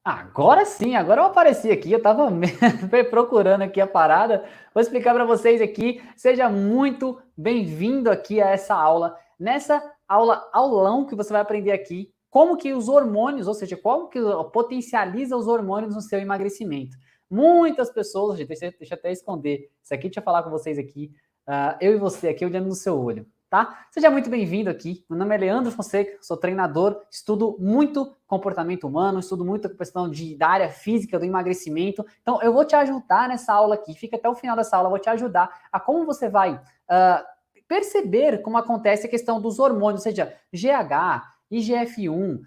Agora sim, agora eu apareci aqui, eu estava procurando aqui a parada. Vou explicar para vocês aqui. Seja muito bem-vindo aqui a essa aula. Nessa aula, aulão que você vai aprender aqui, como que os hormônios, ou seja, como que potencializa os hormônios no seu emagrecimento. Muitas pessoas, gente, deixa eu até esconder isso aqui, deixa eu falar com vocês aqui, eu e você aqui olhando no seu olho. Tá? Seja muito bem-vindo aqui. Meu nome é Leandro Fonseca, sou treinador, estudo muito comportamento humano, estudo muito a questão da área física, do emagrecimento. Então, eu vou te ajudar nessa aula aqui, fica até o final dessa aula, eu vou te ajudar a como você vai perceber como acontece a questão dos hormônios, ou seja, GH, IGF-1,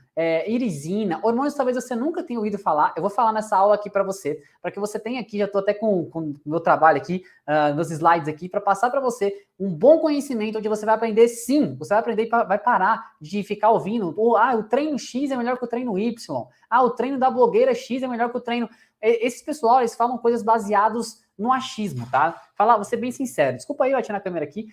irisina, hormônios talvez você nunca tenha ouvido falar. Eu vou falar nessa aula aqui para que você tenha aqui, já estou até com o meu trabalho aqui, nos slides aqui, para passar para você um bom conhecimento, onde você vai aprender sim, você vai aprender e vai parar de ficar ouvindo, o treino X é melhor que o treino Y, o treino da blogueira X é melhor que o treino... Esses pessoal, eles falam coisas baseadas no achismo, tá? Vou ser bem sincero, desculpa aí eu atirar na câmera aqui,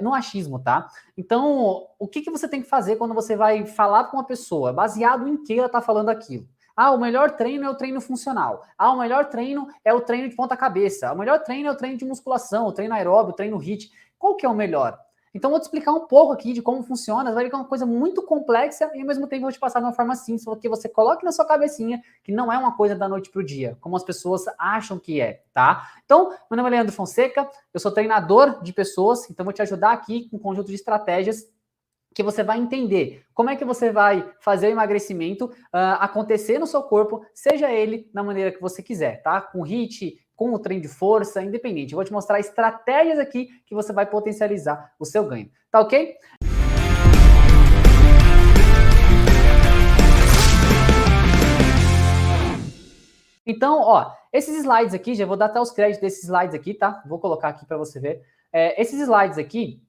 no achismo, tá? Então, o que você tem que fazer quando você vai falar com uma pessoa? Baseado em que ela tá falando aquilo? O melhor treino é o treino funcional. O melhor treino é o treino de ponta cabeça. O melhor treino é o treino de musculação, o treino aeróbio, o treino HIIT. Qual que é o melhor? Então, vou te explicar um pouco aqui de como funciona. Vai ver que é uma coisa muito complexa e, ao mesmo tempo, vou te passar de uma forma simples, para que você coloque na sua cabecinha que não é uma coisa da noite para o dia, como as pessoas acham que é, tá? Então, meu nome é Leandro Fonseca, eu sou treinador de pessoas, então vou te ajudar aqui com um conjunto de estratégias que você vai entender como é que você vai fazer o emagrecimento acontecer no seu corpo, seja ele na maneira que você quiser, tá? Com HIIT, com o treino de força, independente. Eu vou te mostrar estratégias aqui que você vai potencializar o seu ganho. Tá ok? Então, ó, esses slides aqui, já vou dar até os créditos desses slides aqui, tá? Vou colocar aqui para você ver. Esses slides aqui,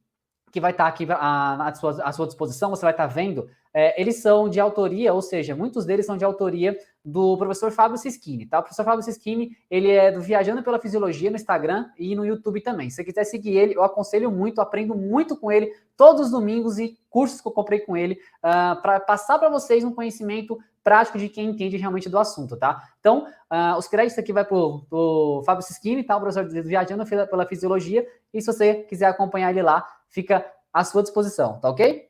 que vai estar aqui à sua disposição, você vai estar vendo, eles são de autoria, ou seja, muitos deles são de autoria do professor Fábio Sischini, tá? O professor Fábio Sischini, ele é do Viajando pela Fisiologia no Instagram e no YouTube também. Se você quiser seguir ele, eu aconselho muito, aprendo muito com ele todos os domingos e cursos que eu comprei com ele para passar para vocês um conhecimento prático de quem entende realmente do assunto, tá? Então, os créditos aqui vai pro Fábio Sischini, tá? O professor Viajando pela Fisiologia, e se você quiser acompanhar ele lá, fica à sua disposição, tá ok?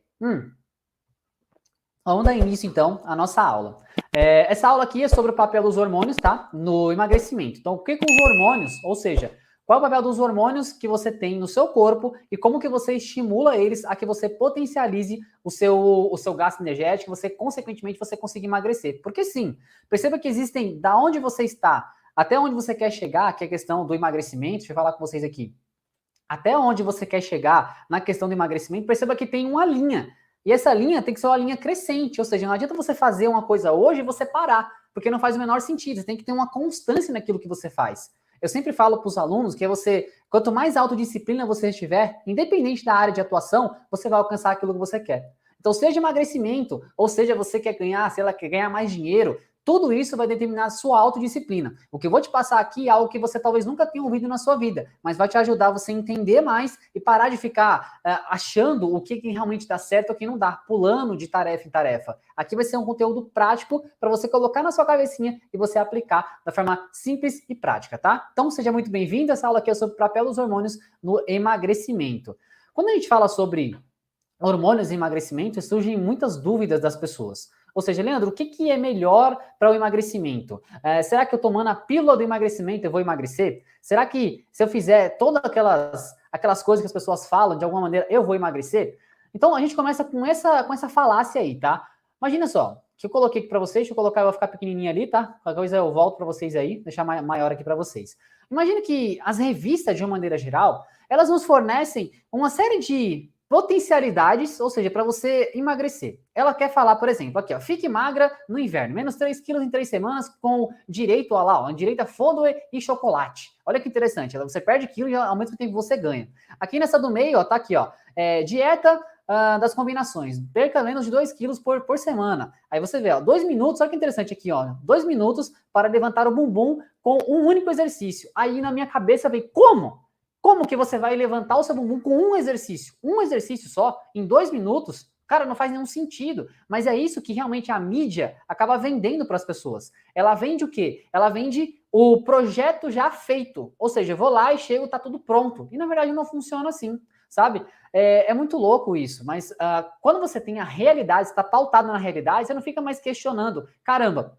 Vamos dar início, então, à nossa aula. Essa aula aqui é sobre o papel dos hormônios, tá? No emagrecimento. Então, o que com os hormônios, ou seja, qual é o papel dos hormônios que você tem no seu corpo e como que você estimula eles a que você potencialize o seu gasto energético, você, consequentemente, você consiga emagrecer. Porque sim, perceba que existem, da onde você está até onde você quer chegar, que é a questão do emagrecimento, deixa eu falar com vocês aqui. Até onde você quer chegar na questão do emagrecimento, perceba que tem uma linha. E essa linha tem que ser uma linha crescente, ou seja, não adianta você fazer uma coisa hoje e você parar, porque não faz o menor sentido. Você tem que ter uma constância naquilo que você faz. Eu sempre falo para os alunos que quanto mais autodisciplina você tiver, independente da área de atuação, você vai alcançar aquilo que você quer. Então, seja emagrecimento, ou seja, você quer ganhar, sei lá, quer ganhar mais dinheiro, tudo isso vai determinar a sua autodisciplina. O que eu vou te passar aqui é algo que você talvez nunca tenha ouvido na sua vida, mas vai te ajudar você a entender mais e parar de ficar achando o que realmente dá certo e o que não dá, pulando de tarefa em tarefa. Aqui vai ser um conteúdo prático para você colocar na sua cabecinha e você aplicar da forma simples e prática, tá? Então, seja muito bem-vindo. Essa aula aqui é sobre o papel dos hormônios no emagrecimento. Quando a gente fala sobre hormônios e emagrecimento, surgem muitas dúvidas das pessoas. Ou seja, Leandro, o que é melhor para o emagrecimento? Será que eu tomando a pílula do emagrecimento eu vou emagrecer? Será que se eu fizer todas aquelas coisas que as pessoas falam, de alguma maneira, eu vou emagrecer? Então, a gente começa com essa falácia aí, tá? Imagina só, que eu coloquei aqui para vocês, deixa eu colocar, vai ficar pequenininho ali, tá? Qualquer coisa eu volto para vocês aí, deixar maior aqui para vocês. Imagina que as revistas, de uma maneira geral, elas nos fornecem uma série de potencialidades, ou seja, para você emagrecer. Ela quer falar, por exemplo, aqui, ó, fique magra no inverno, menos 3 quilos em 3 semanas, com direito direito a fondue e chocolate. Olha que interessante, você perde quilo e ao mesmo tempo você ganha. Aqui nessa do meio, ó, tá aqui, ó, dieta das combinações, perca menos de 2 quilos por semana. Aí você vê, ó, 2 minutos, olha que interessante aqui, ó, 2 minutos para levantar o bumbum com um único exercício. Aí na minha cabeça vem, como? Como que você vai levantar o seu bumbum com um exercício? Um exercício só, em 2 minutos? Cara, não faz nenhum sentido. Mas é isso que realmente a mídia acaba vendendo para as pessoas. Ela vende o quê? Ela vende o projeto já feito. Ou seja, eu vou lá e chego, tá tudo pronto. E na verdade não funciona assim, sabe? É muito louco isso. Mas quando você tem a realidade, está pautado na realidade, você não fica mais questionando. Caramba,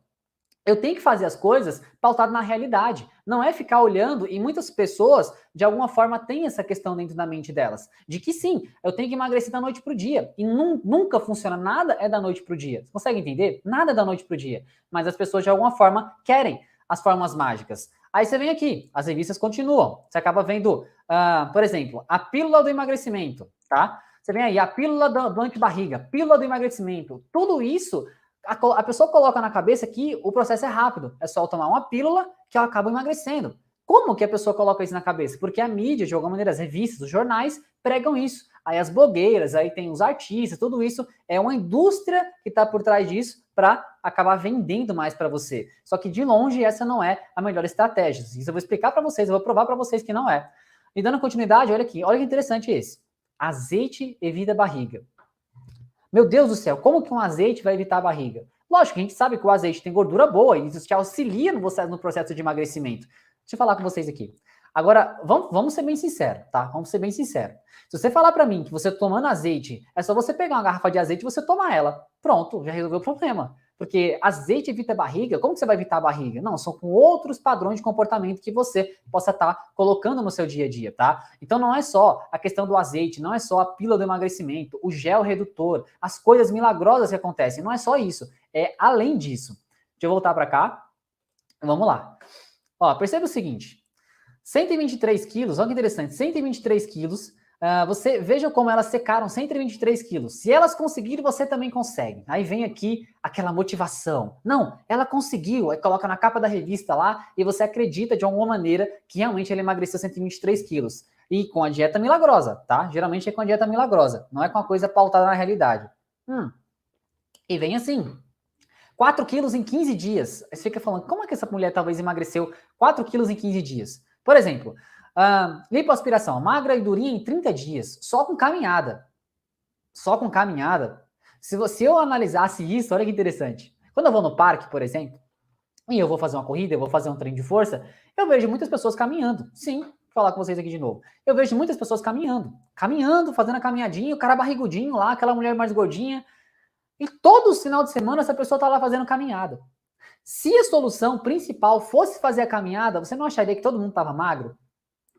eu tenho que fazer as coisas pautado na realidade. Não é ficar olhando, e muitas pessoas, de alguma forma, têm essa questão dentro da mente delas. De que sim, eu tenho que emagrecer da noite pro dia. E nunca funciona, nada é da noite pro dia. Você consegue entender? Nada é da noite pro dia. Mas as pessoas, de alguma forma, querem as fórmulas mágicas. Aí você vem aqui, as revistas continuam. Você acaba vendo, por exemplo, a pílula do emagrecimento, tá? Você vem aí, a pílula do antibarriga, pílula do emagrecimento. Tudo isso a pessoa coloca na cabeça que o processo é rápido, é só tomar uma pílula que ela acaba emagrecendo. Como que a pessoa coloca isso na cabeça? Porque a mídia, de alguma maneira, as revistas, os jornais pregam isso. Aí as blogueiras, aí tem os artistas, tudo isso é uma indústria que está por trás disso para acabar vendendo mais para você. Só que de longe essa não é a melhor estratégia. Isso eu vou explicar para vocês, eu vou provar para vocês que não é. E dando continuidade, olha aqui, olha que interessante esse. Azeite evita barriga. Meu Deus do céu, como que um azeite vai evitar a barriga? Lógico que a gente sabe que o azeite tem gordura boa e isso te auxilia no processo de emagrecimento. Deixa eu falar com vocês aqui. Agora, vamos ser bem sinceros, tá? Vamos ser bem sinceros. Se você falar para mim que você tomando azeite, é só você pegar uma garrafa de azeite e você tomar ela. Pronto, já resolveu o problema. Porque azeite evita a barriga, como que você vai evitar a barriga? Não, são com outros padrões de comportamento que você possa estar colocando no seu dia a dia, tá? Então não é só a questão do azeite, não é só a pílula do emagrecimento, o gel redutor, as coisas milagrosas que acontecem, não é só isso, é além disso. Deixa eu voltar para cá, vamos lá. Ó, perceba o seguinte, 123 quilos, olha que interessante, 123 quilos, você veja como elas secaram 123 quilos. Se elas conseguirem, você também consegue. Aí vem aqui aquela motivação. Não, ela conseguiu. Aí coloca na capa da revista lá e você acredita de alguma maneira que realmente ela emagreceu 123 quilos. E com a dieta milagrosa, tá? Geralmente é com a dieta milagrosa. Não é com a coisa pautada na realidade. E vem assim. 4 quilos em 15 dias. Aí você fica falando, como é que essa mulher talvez emagreceu 4 quilos em 15 dias? Por exemplo, lipoaspiração, magra e durinha em 30 dias, só com caminhada. Só com caminhada. Se eu analisasse isso, olha que interessante. Quando eu vou no parque, por exemplo, e eu vou fazer uma corrida, eu vou fazer um treino de força, eu vejo muitas pessoas caminhando. Sim, vou falar com vocês aqui de novo. Eu vejo muitas pessoas caminhando. Caminhando, fazendo a caminhadinha, o cara barrigudinho lá, aquela mulher mais gordinha. E todo final de semana essa pessoa tá lá fazendo caminhada. Se a solução principal fosse fazer a caminhada, você não acharia que todo mundo estava magro?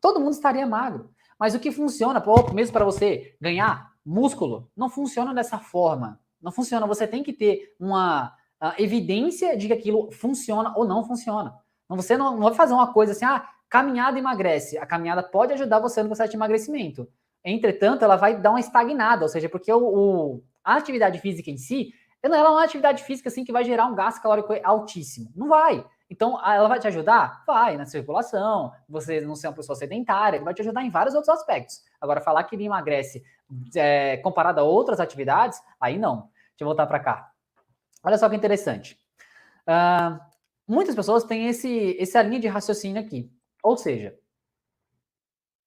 Todo mundo estaria magro. Mas o que funciona, mesmo para você ganhar músculo, não funciona dessa forma. Não funciona. Você tem que ter uma evidência de que aquilo funciona ou não funciona. Você não vai fazer uma coisa assim, caminhada emagrece. A caminhada pode ajudar você no processo de emagrecimento. Entretanto, ela vai dar uma estagnada, ou seja, porque a atividade física em si, ela é uma atividade física assim que vai gerar um gasto calórico altíssimo. Não vai. Então, ela vai te ajudar? Vai, na circulação, você não ser uma pessoa sedentária, vai te ajudar em vários outros aspectos. Agora, falar que ele emagrece comparado a outras atividades, aí não. Deixa eu voltar para cá. Olha só que interessante. Muitas pessoas têm essa linha de raciocínio aqui. Ou seja,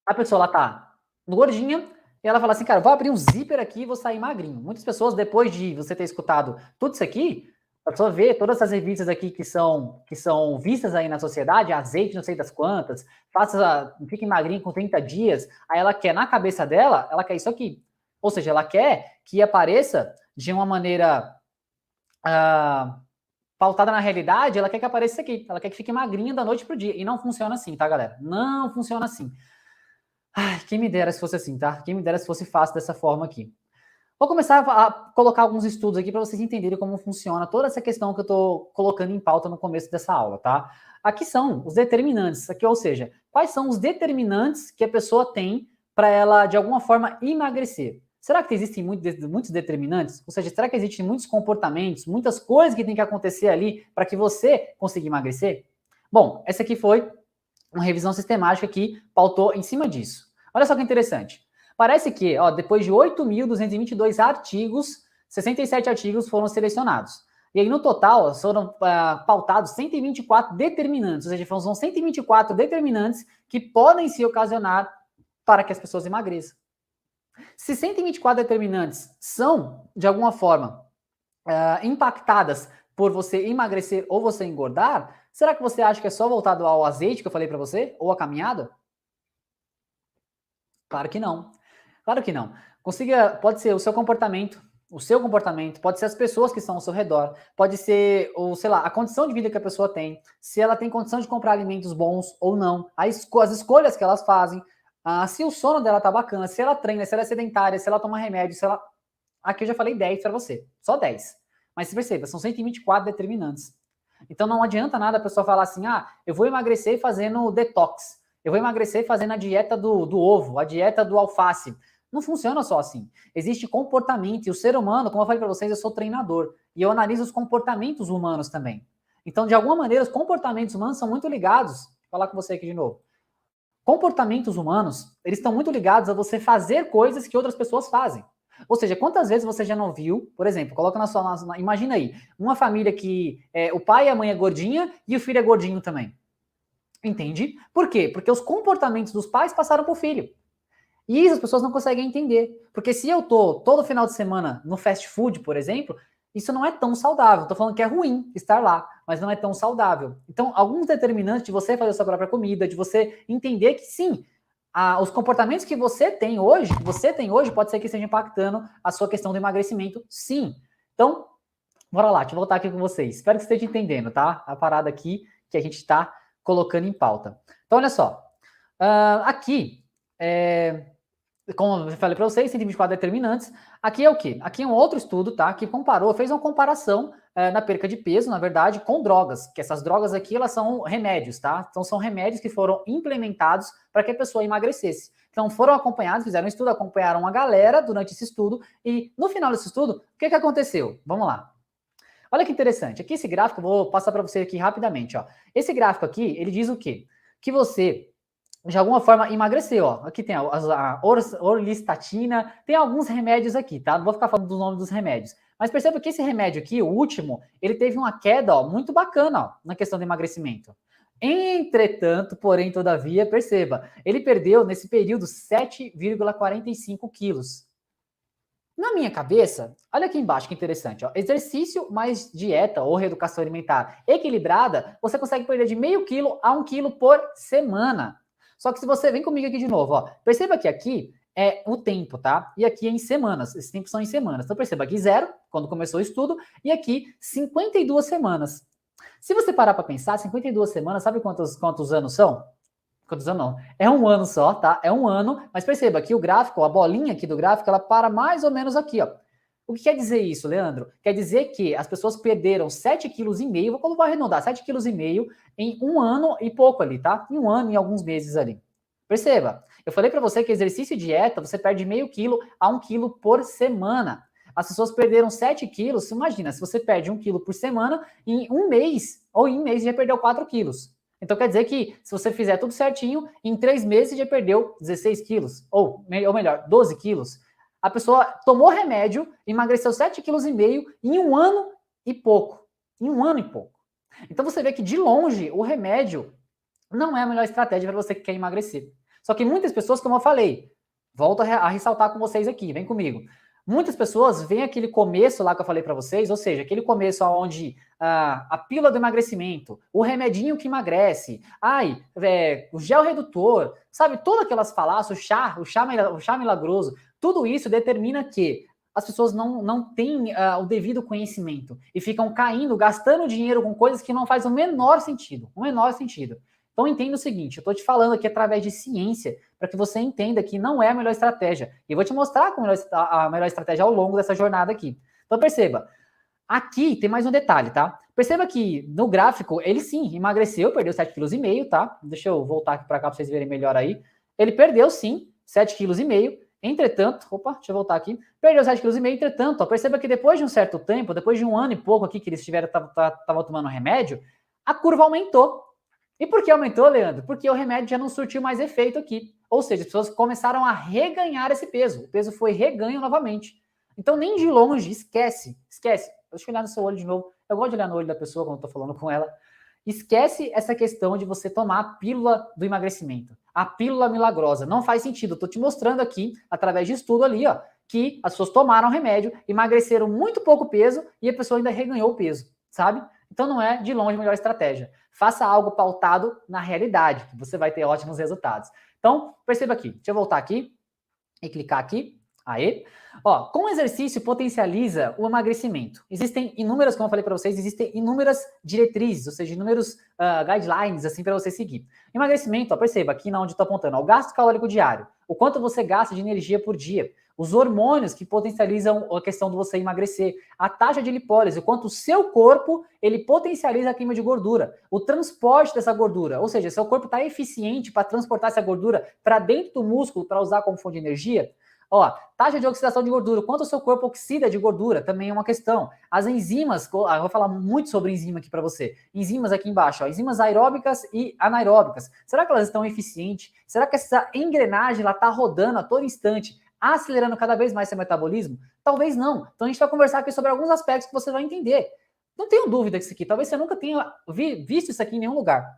a pessoa lá tá gordinha, e ela fala assim, cara, vou abrir um zíper aqui e vou sair magrinho. Muitas pessoas, depois de você ter escutado tudo isso aqui, a pessoa vê todas essas revistas aqui que são vistas aí na sociedade, azeite não sei das quantas, fique magrinho com 30 dias, aí ela quer, na cabeça dela, ela quer isso aqui. Ou seja, ela quer que apareça de uma maneira pautada na realidade, ela quer que apareça isso aqui. Ela quer que fique magrinha da noite pro dia. E não funciona assim, tá, galera? Não funciona assim. Ai, quem me dera se fosse assim, tá? Quem me dera se fosse fácil dessa forma aqui. Vou começar a colocar alguns estudos aqui para vocês entenderem como funciona toda essa questão que eu estou colocando em pauta no começo dessa aula, tá? Aqui são os determinantes, aqui, ou seja, quais são os determinantes que a pessoa tem para ela, de alguma forma, emagrecer. Será que existem muitos determinantes? Ou seja, será que existem muitos comportamentos, muitas coisas que tem que acontecer ali para que você consiga emagrecer? Bom, essa aqui foi uma revisão sistemática que pautou em cima disso. Olha só que interessante. Parece que, depois de 8.222 artigos, 67 artigos foram selecionados. E aí, no total, foram pautados 124 determinantes, ou seja, são 124 determinantes que podem se ocasionar para que as pessoas emagreçam. Se 124 determinantes são, de alguma forma, impactadas por você emagrecer ou você engordar, será que você acha que é só voltado ao azeite que eu falei para você? Ou a caminhada? Claro que não. Claro que não. Pode ser o seu comportamento, pode ser as pessoas que estão ao seu redor, pode ser, ou sei lá, a condição de vida que a pessoa tem, se ela tem condição de comprar alimentos bons ou não, as escolhas que elas fazem, se o sono dela tá bacana, se ela treina, se ela é sedentária, se ela toma remédio, se ela... Aqui eu já falei 10 para você, só 10. Mas se perceba, são 124 determinantes. Então não adianta nada a pessoa falar assim, eu vou emagrecer fazendo detox, eu vou emagrecer fazendo a dieta do ovo, a dieta do alface. Não funciona só assim. Existe comportamento, e o ser humano, como eu falei para vocês, eu sou treinador, e eu analiso os comportamentos humanos também. Então, de alguma maneira, os comportamentos humanos são muito ligados, vou falar com você aqui de novo, comportamentos humanos, eles estão muito ligados a você fazer coisas que outras pessoas fazem. Ou seja, quantas vezes você já não viu, por exemplo, coloca imagina aí, uma família que o pai e a mãe é gordinha e o filho é gordinho também. Entende? Por quê? Porque os comportamentos dos pais passaram para o filho. E isso as pessoas não conseguem entender. Porque se eu tô todo final de semana no fast food, por exemplo, isso não é tão saudável. Tô falando que é ruim estar lá, mas não é tão saudável. Então, alguns determinantes de você fazer a sua própria comida, de você entender que sim, os comportamentos que você tem hoje, pode ser que esteja impactando a sua questão do emagrecimento, sim. Então, bora lá, deixa eu voltar aqui com vocês. Espero que você esteja entendendo, tá? A parada aqui que a gente está colocando em pauta. Então, olha só. Aqui, como eu falei para vocês, 124 determinantes. Aqui é o quê? Aqui é um outro estudo, tá? Que fez uma comparação na perca de peso, na verdade, com drogas. Que essas drogas aqui, elas são remédios, tá? Então, são remédios que foram implementados para que a pessoa emagrecesse. Então, foram acompanhados, fizeram um estudo, acompanharam uma galera durante esse estudo. E no final desse estudo, o que aconteceu? Vamos lá. Olha que interessante. Aqui esse gráfico, eu vou passar para você aqui rapidamente, ó. Esse gráfico aqui, ele diz o quê? Que você de alguma forma emagreceu, ó. Aqui tem a orlistatina, tem alguns remédios aqui, tá? Não vou ficar falando do nome dos remédios. Mas perceba que esse remédio aqui, o último, ele teve uma queda, ó, muito bacana, ó, na questão do emagrecimento. Entretanto, porém, todavia, perceba, ele perdeu nesse período 7,45 quilos. Na minha cabeça, olha aqui embaixo que interessante, ó, exercício mais dieta ou reeducação alimentar equilibrada, você consegue perder de meio quilo a 1 quilo por semana. Só que se você vem comigo aqui de novo, ó, perceba que aqui é o tempo, tá? E aqui é em semanas, esses tempos são em semanas. Então perceba aqui 0, quando começou o estudo, e aqui 52 semanas. Se você parar para pensar, 52 semanas, sabe quantos anos são? Quantos anos não? É um ano só, tá? É um ano, mas perceba que o gráfico, a bolinha aqui do gráfico, ela para mais ou menos aqui, ó. O que quer dizer isso, Leandro? Quer dizer que as pessoas perderam 7,5 kg, vou arredondar, 7,5 kg em um ano e pouco ali, tá? Em um ano e alguns meses ali. Perceba, eu falei para você que exercício e dieta, você perde meio quilo a 1 quilo por semana. As pessoas perderam 7 quilos, imagina, se você perde 1 quilo por semana, em um mês, ou em um mês já perdeu 4 quilos. Então quer dizer que se você fizer tudo certinho, em 3 meses já perdeu 16 quilos, ou melhor, 12 quilos. A pessoa tomou remédio, emagreceu 7,5 quilos em um ano e pouco. Em um ano e pouco. Então você vê que de longe o remédio não é a melhor estratégia para você que quer emagrecer. Só que muitas pessoas, como eu falei, volto a ressaltar com vocês aqui, vem comigo. Muitas pessoas veem aquele começo lá que eu falei para vocês, ou seja, aquele começo onde a pílula do emagrecimento, o remedinho que emagrece, o gel redutor, sabe, todas aquelas falácias, o chá milagroso, tudo isso determina que as pessoas não têm o devido conhecimento e ficam caindo, gastando dinheiro com coisas que não fazem o menor sentido, Então entenda o seguinte, eu estou te falando aqui através de ciência para que você entenda que não é a melhor estratégia. E eu vou te mostrar a melhor estratégia ao longo dessa jornada aqui. Então perceba, aqui tem mais um detalhe, tá? Perceba que no gráfico, ele sim emagreceu, perdeu 7,5 kg, tá? Deixa eu voltar aqui para cá para vocês verem melhor aí. Ele perdeu sim 7,5 kg. Entretanto, deixa eu voltar aqui. Perdeu 7,5 kg, entretanto, ó, perceba que depois de um certo tempo, depois de um ano e pouco aqui que eles estavam tomando remédio, a curva aumentou. E por que aumentou, Leandro? Porque o remédio já não surtiu mais efeito aqui. Ou seja, as pessoas começaram a reganhar esse peso. O peso foi reganho novamente. Então, nem de longe, esquece. Deixa eu olhar no seu olho de novo. Eu gosto de olhar no olho da pessoa quando eu tô falando com ela. Esquece essa questão de você tomar a pílula do emagrecimento, a pílula milagrosa. Não faz sentido. Eu tô te mostrando aqui, através de estudo ali, ó, que as pessoas tomaram remédio, emagreceram muito pouco peso e a pessoa ainda reganhou o peso, sabe? Então não é de longe a melhor estratégia. Faça algo pautado na realidade, que você vai ter ótimos resultados. Então, perceba aqui. Deixa eu voltar aqui e clicar aqui. Aê. Ó, com o exercício potencializa o emagrecimento. Existem inúmeras, como eu falei para vocês, existem inúmeras diretrizes, ou seja, inúmeros guidelines assim para você seguir. Emagrecimento, ó, perceba aqui na onde estou apontando, ó, o gasto calórico diário, o quanto você gasta de energia por dia, os hormônios que potencializam a questão de você emagrecer, a taxa de lipólise, o quanto o seu corpo ele potencializa a queima de gordura, o transporte dessa gordura, ou seja, seu corpo está eficiente para transportar essa gordura para dentro do músculo para usar como fonte de energia. Ó, taxa de oxidação de gordura, quanto o seu corpo oxida de gordura, também é uma questão. As enzimas, eu vou falar muito sobre enzima aqui para você. Enzimas aqui embaixo, ó, enzimas aeróbicas e anaeróbicas. Será que elas estão eficientes? Será que essa engrenagem está rodando a todo instante, acelerando cada vez mais seu metabolismo? Talvez não. Então a gente vai conversar aqui sobre alguns aspectos que você vai entender. Não tenho dúvida que isso aqui, talvez você nunca tenha visto isso aqui em nenhum lugar.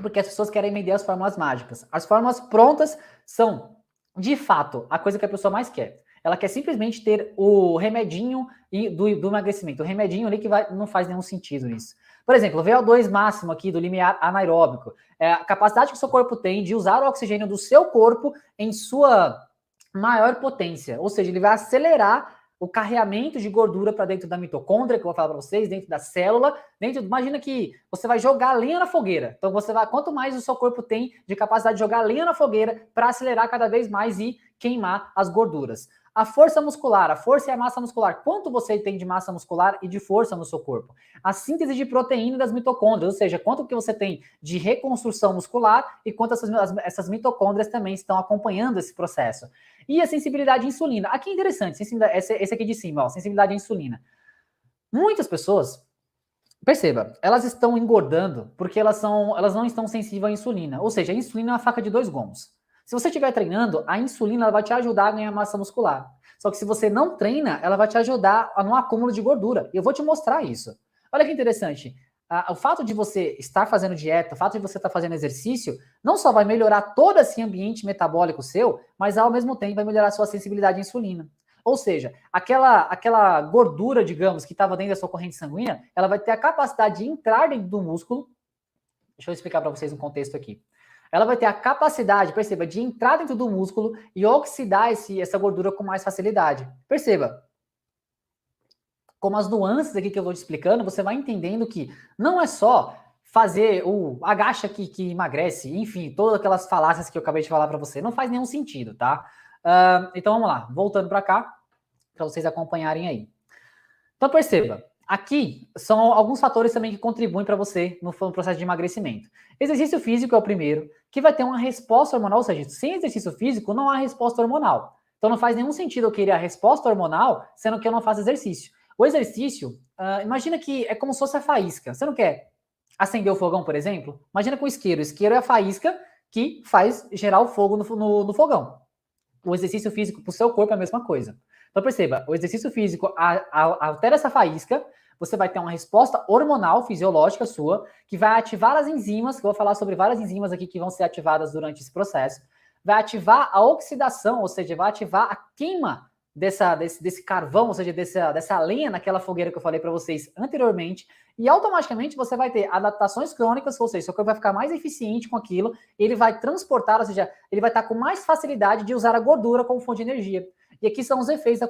Porque as pessoas querem vender as fórmulas mágicas. As fórmulas prontas são, de fato, a coisa que a pessoa mais quer. Ela quer simplesmente ter o remedinho do emagrecimento. O remedinho ali que não faz nenhum sentido isso. Por exemplo, o VO2 máximo aqui do limiar anaeróbico. É a capacidade que o seu corpo tem de usar o oxigênio do seu corpo em sua maior potência. Ou seja, ele vai acelerar o carreamento de gordura para dentro da mitocôndria, que eu vou falar para vocês, dentro da célula, imagina que você vai jogar lenha na fogueira. Então quanto mais o seu corpo tem de capacidade de jogar lenha na fogueira para acelerar cada vez mais e queimar as gorduras. A força muscular, a força e a massa muscular, quanto você tem de massa muscular e de força no seu corpo? A síntese de proteína das mitocôndrias, ou seja, quanto que você tem de reconstrução muscular e quanto essas mitocôndrias também estão acompanhando esse processo. E a sensibilidade à insulina. Aqui é interessante, esse aqui de cima, ó, sensibilidade à insulina. Muitas pessoas, perceba, elas estão engordando porque elas não estão sensíveis à insulina. Ou seja, a insulina é uma faca de dois gumes. Se você estiver treinando, a insulina ela vai te ajudar a ganhar massa muscular. Só que se você não treina, ela vai te ajudar no acúmulo de gordura. E eu vou te mostrar isso. Olha que interessante. O fato de você estar fazendo dieta, o fato de você estar fazendo exercício, não só vai melhorar todo esse ambiente metabólico seu, mas ao mesmo tempo vai melhorar a sua sensibilidade à insulina. Ou seja, aquela gordura, digamos, que estava dentro da sua corrente sanguínea, ela vai ter a capacidade de entrar dentro do músculo. Deixa eu explicar para vocês um contexto aqui. Ela vai ter a capacidade, perceba, de entrar dentro do músculo e oxidar essa gordura com mais facilidade. Perceba, como as nuances aqui que eu vou te explicando, você vai entendendo que não é só fazer o agacha que emagrece, enfim, todas aquelas falácias que eu acabei de falar para você, não faz nenhum sentido, tá? Então vamos lá, voltando para cá, para vocês acompanharem aí. Então perceba, aqui são alguns fatores também que contribuem para você no processo de emagrecimento. Exercício físico é o primeiro, que vai ter uma resposta hormonal, ou seja, sem exercício físico não há resposta hormonal. Então não faz nenhum sentido eu querer a resposta hormonal, sendo que eu não faço exercício. O exercício, imagina que é como se fosse a faísca. Você não quer acender o fogão, por exemplo? Imagina com o isqueiro. O isqueiro é a faísca que faz gerar o fogo no fogão. O exercício físico para o seu corpo é a mesma coisa. Então perceba, o exercício físico altera essa faísca, você vai ter uma resposta hormonal, fisiológica sua, que vai ativar as enzimas, que eu vou falar sobre várias enzimas aqui que vão ser ativadas durante esse processo, vai ativar a oxidação, ou seja, vai ativar a queima desse carvão, ou seja, dessa lenha naquela fogueira que eu falei para vocês anteriormente, e automaticamente você vai ter adaptações crônicas, ou seja, seu corpo vai ficar mais eficiente com aquilo, ele vai transportar, ou seja, ele vai estar com mais facilidade de usar a gordura como fonte de energia. E aqui são os efeitos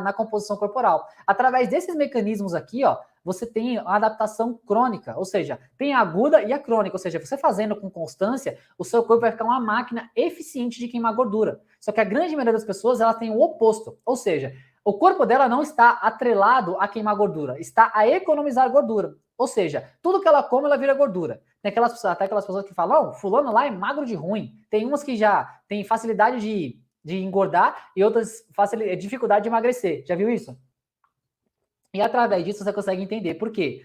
na composição corporal. Através desses mecanismos aqui, ó, você tem a adaptação crônica, ou seja, tem a aguda e a crônica, ou seja, você fazendo com constância, o seu corpo vai ficar uma máquina eficiente de queimar gordura. Só que a grande maioria das pessoas, ela tem o oposto, ou seja, o corpo dela não está atrelado a queimar gordura, está a economizar gordura. Ou seja, tudo que ela come, ela vira gordura. Tem até aquelas pessoas que falam, fulano lá é magro de ruim. Tem umas que já tem facilidade de engordar e outras dificuldade de emagrecer. Já viu isso? E através disso você consegue entender. Por quê?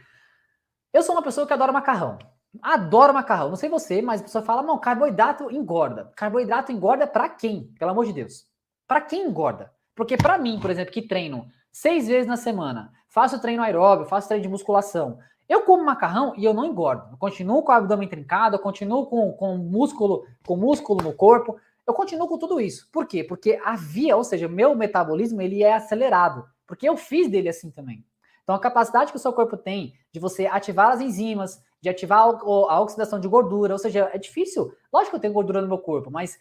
Eu sou uma pessoa que adora macarrão. Adoro macarrão. Não sei você, mas a pessoa fala, não, carboidrato engorda. Carboidrato engorda pra quem? Pelo amor de Deus. Pra quem engorda? Porque pra mim, por exemplo, que treino 6 vezes na semana, faço treino aeróbio, faço treino de musculação, Eu como macarrão e eu não engordo. Eu continuo com o abdômen trincado, eu continuo com músculo no corpo, eu continuo com tudo isso. Por quê? Porque a via, ou seja, meu metabolismo, ele é acelerado. Porque eu fiz dele assim também. Então, a capacidade que o seu corpo tem de você ativar as enzimas, de ativar a oxidação de gordura, ou seja, é difícil. Lógico que eu tenho gordura no meu corpo, mas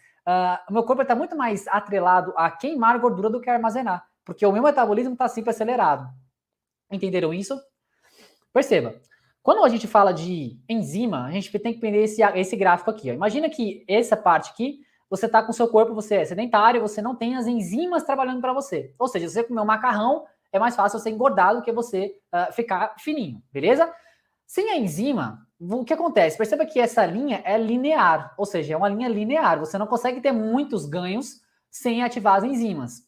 o meu corpo está muito mais atrelado a queimar gordura do que a armazenar. Porque o meu metabolismo está sempre acelerado. Entenderam isso? Perceba, quando a gente fala de enzima, a gente tem que entender esse gráfico aqui. Ó. Imagina que essa parte aqui, você está com o seu corpo, você é sedentário, você não tem as enzimas trabalhando para você. Ou seja, se você comer um macarrão, é mais fácil você engordar do que você ficar fininho, beleza? Sem a enzima, o que acontece? Perceba que essa linha é linear, ou seja, é uma linha linear. Você não consegue ter muitos ganhos sem ativar as enzimas.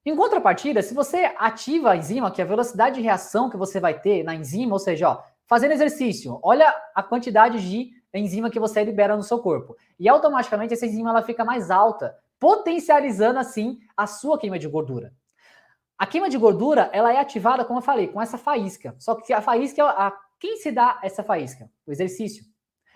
Em contrapartida, se você ativa a enzima, que é a velocidade de reação que você vai ter na enzima, ou seja, ó, fazendo exercício, olha a quantidade de enzima que você libera no seu corpo. E automaticamente essa enzima ela fica mais alta, potencializando assim a sua queima de gordura. A queima de gordura, ela é ativada, como eu falei, com essa faísca. Só que a faísca, quem se dá essa faísca? O exercício.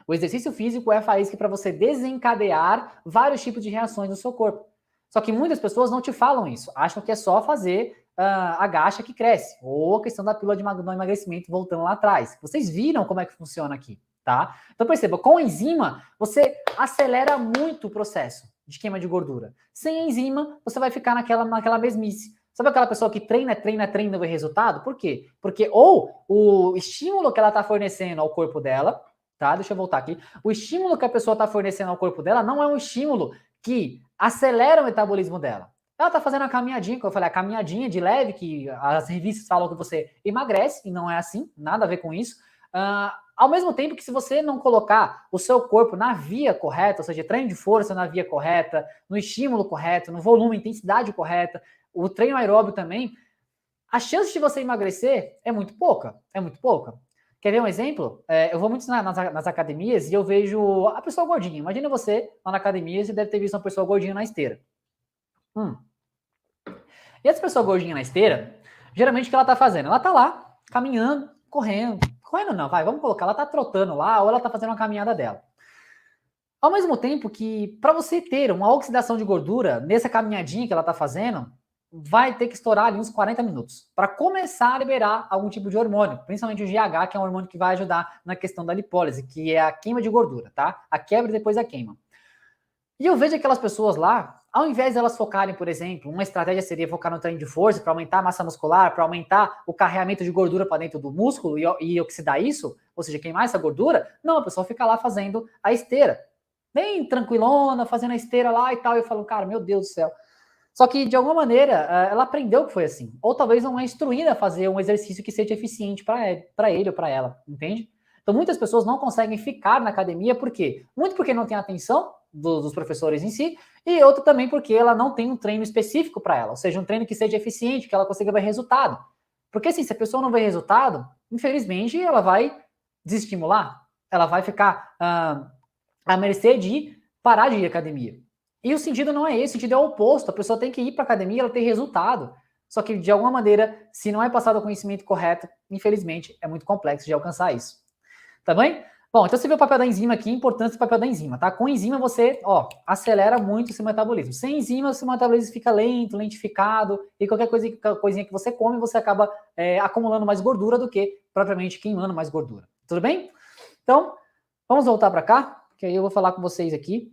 O exercício físico é a faísca para você desencadear vários tipos de reações no seu corpo. Só que muitas pessoas não te falam isso, acham que é só fazer agacha que cresce, ou a questão da pílula de emagrecimento voltando lá atrás. Vocês viram como é que funciona aqui, tá? Então perceba, com enzima, você acelera muito o processo de queima de gordura. Sem enzima, você vai ficar naquela mesmice. Sabe aquela pessoa que treina e não vê resultado? Por quê? Porque ou o estímulo que ela está fornecendo ao corpo dela, tá? Deixa eu voltar aqui. O estímulo que a pessoa está fornecendo ao corpo dela não é um estímulo que acelera o metabolismo dela. Ela tá fazendo a caminhadinha, como eu falei, a caminhadinha de leve, que as revistas falam que você emagrece, e não é assim, nada a ver com isso. Ao mesmo tempo que se você não colocar o seu corpo na via correta, ou seja, treino de força na via correta, no estímulo correto, no volume, intensidade correta, o treino aeróbio também, a chance de você emagrecer é muito pouca, é muito pouca. Quer ver um exemplo? Eu vou muito nas academias e eu vejo a pessoa gordinha. Imagina você lá na academia, você deve ter visto uma pessoa gordinha na esteira. E essa pessoa gordinha na esteira, geralmente o que ela tá fazendo? Ela tá lá, caminhando, correndo. Correndo não, vai, vamos colocar. Ela tá trotando lá ou ela tá fazendo uma caminhada dela. Ao mesmo tempo que, para você ter uma oxidação de gordura nessa caminhadinha que ela tá fazendo, vai ter que estourar ali uns 40 minutos para começar a liberar algum tipo de hormônio, principalmente o GH, que é um hormônio que vai ajudar na questão da lipólise, que é a queima de gordura, tá? A quebra e depois a queima. E eu vejo aquelas pessoas lá, ao invés de elas focarem, por exemplo, uma estratégia seria focar no treino de força para aumentar a massa muscular, para aumentar o carregamento de gordura para dentro do músculo e oxidar isso, ou seja, queimar essa gordura. Não, a pessoa fica lá fazendo a esteira, bem tranquilona, fazendo a esteira lá e tal. E eu falo, cara, meu Deus do céu. Só que, de alguma maneira, ela aprendeu que foi assim. Ou talvez não é instruída a fazer um exercício que seja eficiente para ele ou para ela, entende? Então, muitas pessoas não conseguem ficar na academia, por quê? Muito porque não tem atenção dos professores em si, e outro também porque ela não tem um treino específico para ela, ou seja, um treino que seja eficiente, que ela consiga ver resultado. Porque, assim, se a pessoa não vê resultado, infelizmente, ela vai desestimular, ela vai ficar à mercê de parar de ir à academia. E o sentido não é esse, o sentido é o oposto. A pessoa tem que ir para a academia, ela tem resultado. Só que, de alguma maneira, se não é passado o conhecimento correto, infelizmente, é muito complexo de alcançar isso. Tá bem? Bom, então você vê o papel da enzima aqui, a importância do papel da enzima, tá? Com enzima você, acelera muito o seu metabolismo. Sem enzima, o seu metabolismo fica lento, lentificado, e qualquer coisinha que você come, você acaba acumulando mais gordura do que propriamente queimando mais gordura. Tudo bem? Então, vamos voltar para cá, que aí eu vou falar com vocês aqui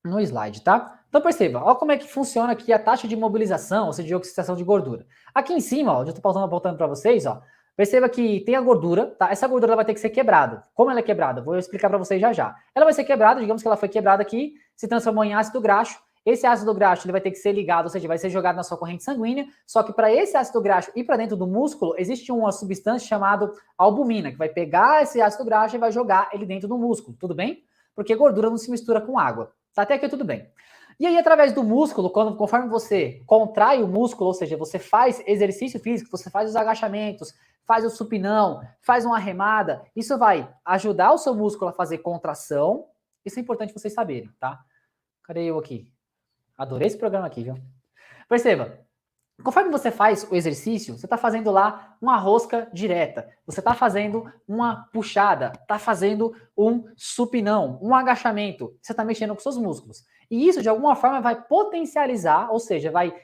no slide, tá? Então perceba, olha como é que funciona aqui a taxa de mobilização, ou seja, de oxidação de gordura. Aqui em cima, ó, eu estou apontando para vocês, ó, perceba que tem a gordura, tá? Essa gordura vai ter que ser quebrada. Como ela é quebrada? Vou explicar para vocês já já. Ela vai ser quebrada, digamos que ela foi quebrada aqui, se transformou em ácido graxo. Esse ácido graxo ele vai ter que ser ligado, ou seja, vai ser jogado na sua corrente sanguínea. Só que para esse ácido graxo ir para dentro do músculo, existe uma substância chamada albumina, que vai pegar esse ácido graxo e vai jogar ele dentro do músculo. Tudo bem? Porque gordura não se mistura com água. Tá até aqui tudo bem. E aí, através do músculo, conforme você contrai o músculo, ou seja, você faz exercício físico, você faz os agachamentos, faz o supinão, faz uma remada, isso vai ajudar o seu músculo a fazer contração. Isso é importante vocês saberem, tá? Cadê eu aqui? Adorei esse programa aqui, viu? Perceba, Conforme você faz o exercício, você está fazendo lá uma rosca direta, você está fazendo uma puxada, está fazendo um supinão, um agachamento, você está mexendo com seus músculos. E isso, de alguma forma, vai potencializar, ou seja, vai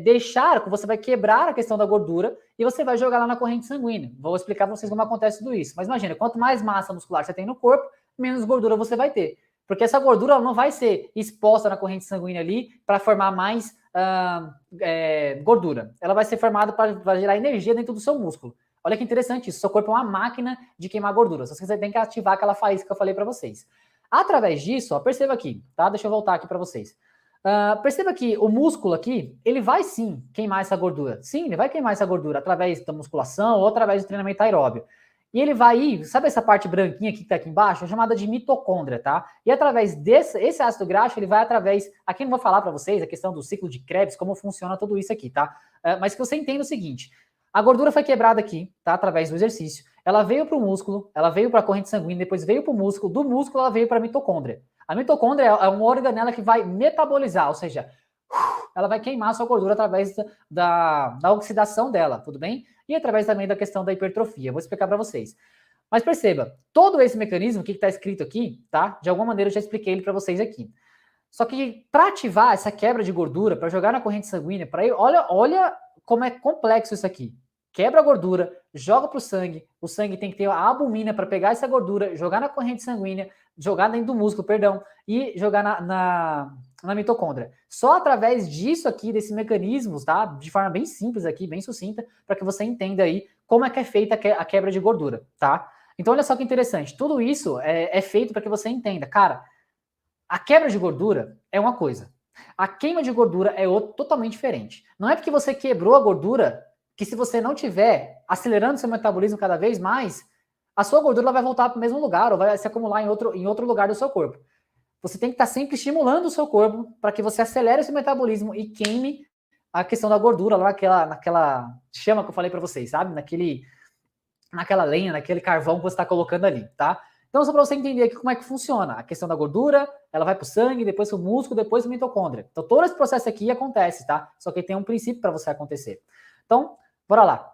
deixar, você vai quebrar a questão da gordura e você vai jogar lá na corrente sanguínea. Vou explicar para vocês como acontece tudo isso. Mas imagina, quanto mais massa muscular você tem no corpo, menos gordura você vai ter. Porque essa gordura não vai ser exposta na corrente sanguínea ali para formar mais gordura. Ela vai ser formada para gerar energia dentro do seu músculo. Olha que interessante isso. Seu corpo é uma máquina de queimar gordura. Só que você tem que ativar aquela faísca que eu falei para vocês. Através disso, ó, perceba aqui, tá? Deixa eu voltar aqui para vocês. Perceba que o músculo aqui, ele vai sim queimar essa gordura. Sim, ele vai queimar essa gordura através da musculação ou através do treinamento aeróbio. E ele vai ir, sabe essa parte branquinha aqui que tá aqui embaixo? É chamada de mitocôndria, tá? E através esse ácido graxo, ele vai através... Aqui eu não vou falar para vocês a questão do ciclo de Krebs, como funciona tudo isso aqui, tá? Mas que você entenda o seguinte, a gordura foi quebrada aqui, tá? Através do exercício. Ela veio para o músculo, ela veio para a corrente sanguínea, depois veio para o músculo, do músculo ela veio para a mitocôndria. A mitocôndria é um organela que vai metabolizar, ou seja, ela vai queimar a sua gordura através da oxidação dela, tudo bem? E através também da questão da hipertrofia. Vou explicar para vocês. Mas perceba, todo esse mecanismo que está escrito aqui, tá? De alguma maneira eu já expliquei ele para vocês aqui. Só que para ativar essa quebra de gordura, para jogar na corrente sanguínea, olha como é complexo isso aqui. Quebra a gordura, joga para o sangue tem que ter a albumina para pegar essa gordura, jogar na corrente sanguínea, jogar dentro do músculo, perdão, e jogar na mitocôndria. Só através disso aqui, desse mecanismo, tá? De forma bem simples aqui, bem sucinta, para que você entenda aí como é que é feita a quebra de gordura, tá? Então olha só que interessante, tudo isso é feito para que você entenda, cara, a quebra de gordura é uma coisa, a queima de gordura é outra, totalmente diferente. Não é porque você quebrou a gordura que se você não tiver acelerando seu metabolismo cada vez mais, a sua gordura vai voltar para o mesmo lugar ou vai se acumular em outro lugar do seu corpo. Você tem que estar sempre estimulando o seu corpo para que você acelere esse metabolismo e queime a questão da gordura lá naquela chama que eu falei para vocês, sabe? Naquela lenha, naquele carvão que você está colocando ali, tá? Então, só para você entender aqui como é que funciona. A questão da gordura, ela vai para o sangue, depois para o músculo, depois para a mitocôndria. Então, todo esse processo aqui acontece, tá? Só que tem um princípio para você acontecer. Então, bora lá.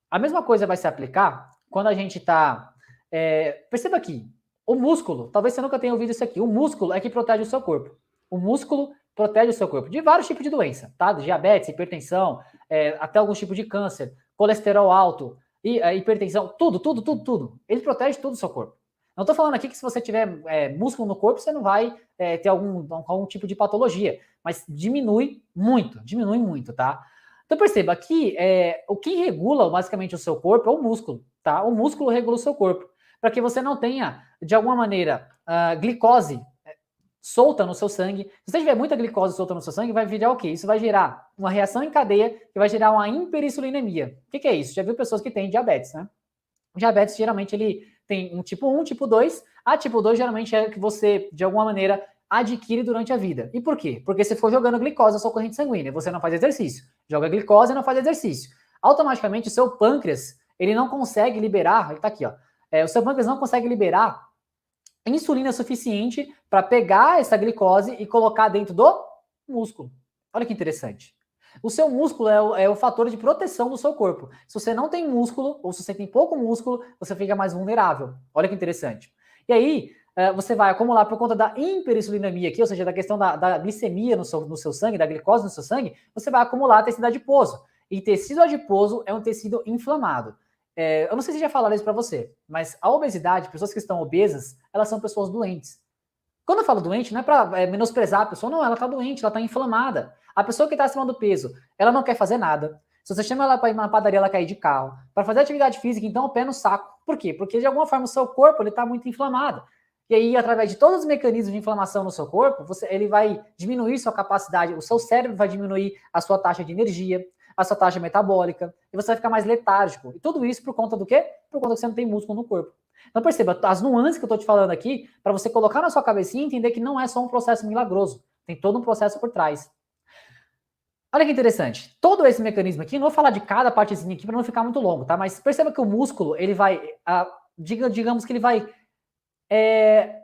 A mesma coisa vai se aplicar quando a gente está... perceba aqui, o músculo, talvez você nunca tenha ouvido isso aqui, o músculo é que protege o seu corpo. O músculo protege o seu corpo de vários tipos de doença, tá? Diabetes, hipertensão, até alguns tipos de câncer, colesterol alto, hipertensão, tudo. Ele protege tudo o seu corpo. Não estou falando aqui que se você tiver músculo no corpo, você não vai ter algum tipo de patologia, mas diminui muito, tá? Então perceba, aqui o que regula basicamente o seu corpo é o músculo, tá? O músculo regula o seu corpo, para que você não tenha, de alguma maneira, glicose solta no seu sangue. Se você tiver muita glicose solta no seu sangue, vai virar o quê? Isso vai gerar uma reação em cadeia que vai gerar uma hiperinsulinemia. O que é isso? Já viu pessoas que têm diabetes, né? O diabetes, geralmente, ele tem um tipo 1, tipo 2. A tipo 2, geralmente, é que você, de alguma maneira, adquire durante a vida. E por quê? Porque você ficou jogando glicose na sua corrente sanguínea, você não faz exercício. Joga glicose e não faz exercício. Automaticamente, o seu pâncreas, ele não consegue liberar, ele tá aqui, ó. O seu pâncreas não consegue liberar insulina suficiente para pegar essa glicose e colocar dentro do músculo. Olha que interessante. O seu músculo é o fator de proteção do seu corpo. Se você não tem músculo, ou se você tem pouco músculo, você fica mais vulnerável. Olha que interessante. E aí, você vai acumular por conta da hiperinsulinemia aqui, ou seja, da questão da glicemia no seu sangue, da glicose no seu sangue, você vai acumular tecido adiposo. E tecido adiposo é um tecido inflamado. Eu não sei se já falaram isso para você, mas a obesidade, pessoas que estão obesas, elas são pessoas doentes. Quando eu falo doente, não é para menosprezar a pessoa, não, ela está doente, ela está inflamada. A pessoa que está acima do peso, ela não quer fazer nada. Se você chama ela para ir na padaria, ela quer ir de carro. Para fazer atividade física, então, o pé no saco. Por quê? Porque, de alguma forma, o seu corpo está muito inflamado. E aí, através de todos os mecanismos de inflamação no seu corpo, ele vai diminuir sua capacidade, o seu cérebro vai diminuir a sua taxa de energia, a sua taxa metabólica, e você vai ficar mais letárgico. E tudo isso por conta do quê? Por conta que você não tem músculo no corpo. Então perceba, as nuances que eu estou te falando aqui, para você colocar na sua cabecinha e entender que não é só um processo milagroso, tem todo um processo por trás. Olha que interessante, todo esse mecanismo aqui, não vou falar de cada partezinha aqui para não ficar muito longo, tá? Mas perceba que o músculo, ele vai, digamos que ele vai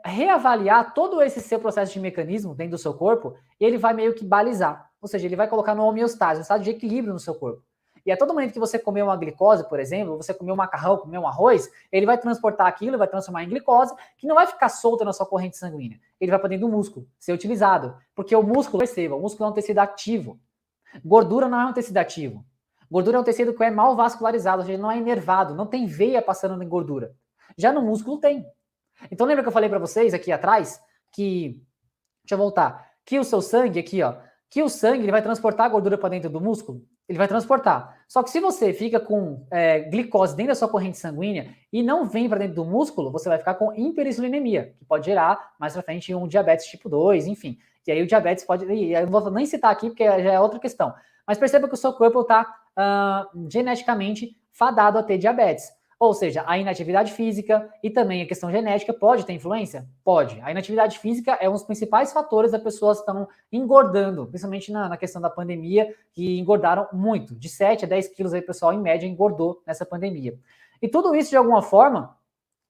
reavaliar todo esse seu processo de mecanismo dentro do seu corpo, e ele vai meio que balizar. Ou seja, ele vai colocar no homeostase, no estado de equilíbrio no seu corpo. E a todo momento que você comer uma glicose, por exemplo, você comer um macarrão, comer um arroz, ele vai transportar aquilo, vai transformar em glicose, que não vai ficar solta na sua corrente sanguínea. Ele vai para dentro do músculo, ser utilizado. Porque o músculo, perceba, o músculo é um tecido ativo. Gordura não é um tecido ativo. Gordura é um tecido que é mal vascularizado, ou seja, não é inervado, não tem veia passando em gordura. Já no músculo tem. Então lembra que eu falei para vocês aqui atrás que, deixa eu voltar, que o seu sangue aqui, ó, que o sangue ele vai transportar a gordura para dentro do músculo? Ele vai transportar. Só que se você fica com glicose dentro da sua corrente sanguínea e não vem para dentro do músculo, você vai ficar com hiperinsulinemia, que pode gerar mais para frente um diabetes tipo 2, enfim. E aí o diabetes pode... E eu não vou nem citar aqui, porque já é outra questão. Mas perceba que o seu corpo está geneticamente fadado a ter diabetes. Ou seja, a inatividade física e também a questão genética pode ter influência? Pode. A inatividade física é um dos principais fatores das pessoas que estão engordando, principalmente na questão da pandemia, que engordaram muito. De 7 a 10 quilos aí, pessoal, em média, engordou nessa pandemia. E tudo isso, de alguma forma,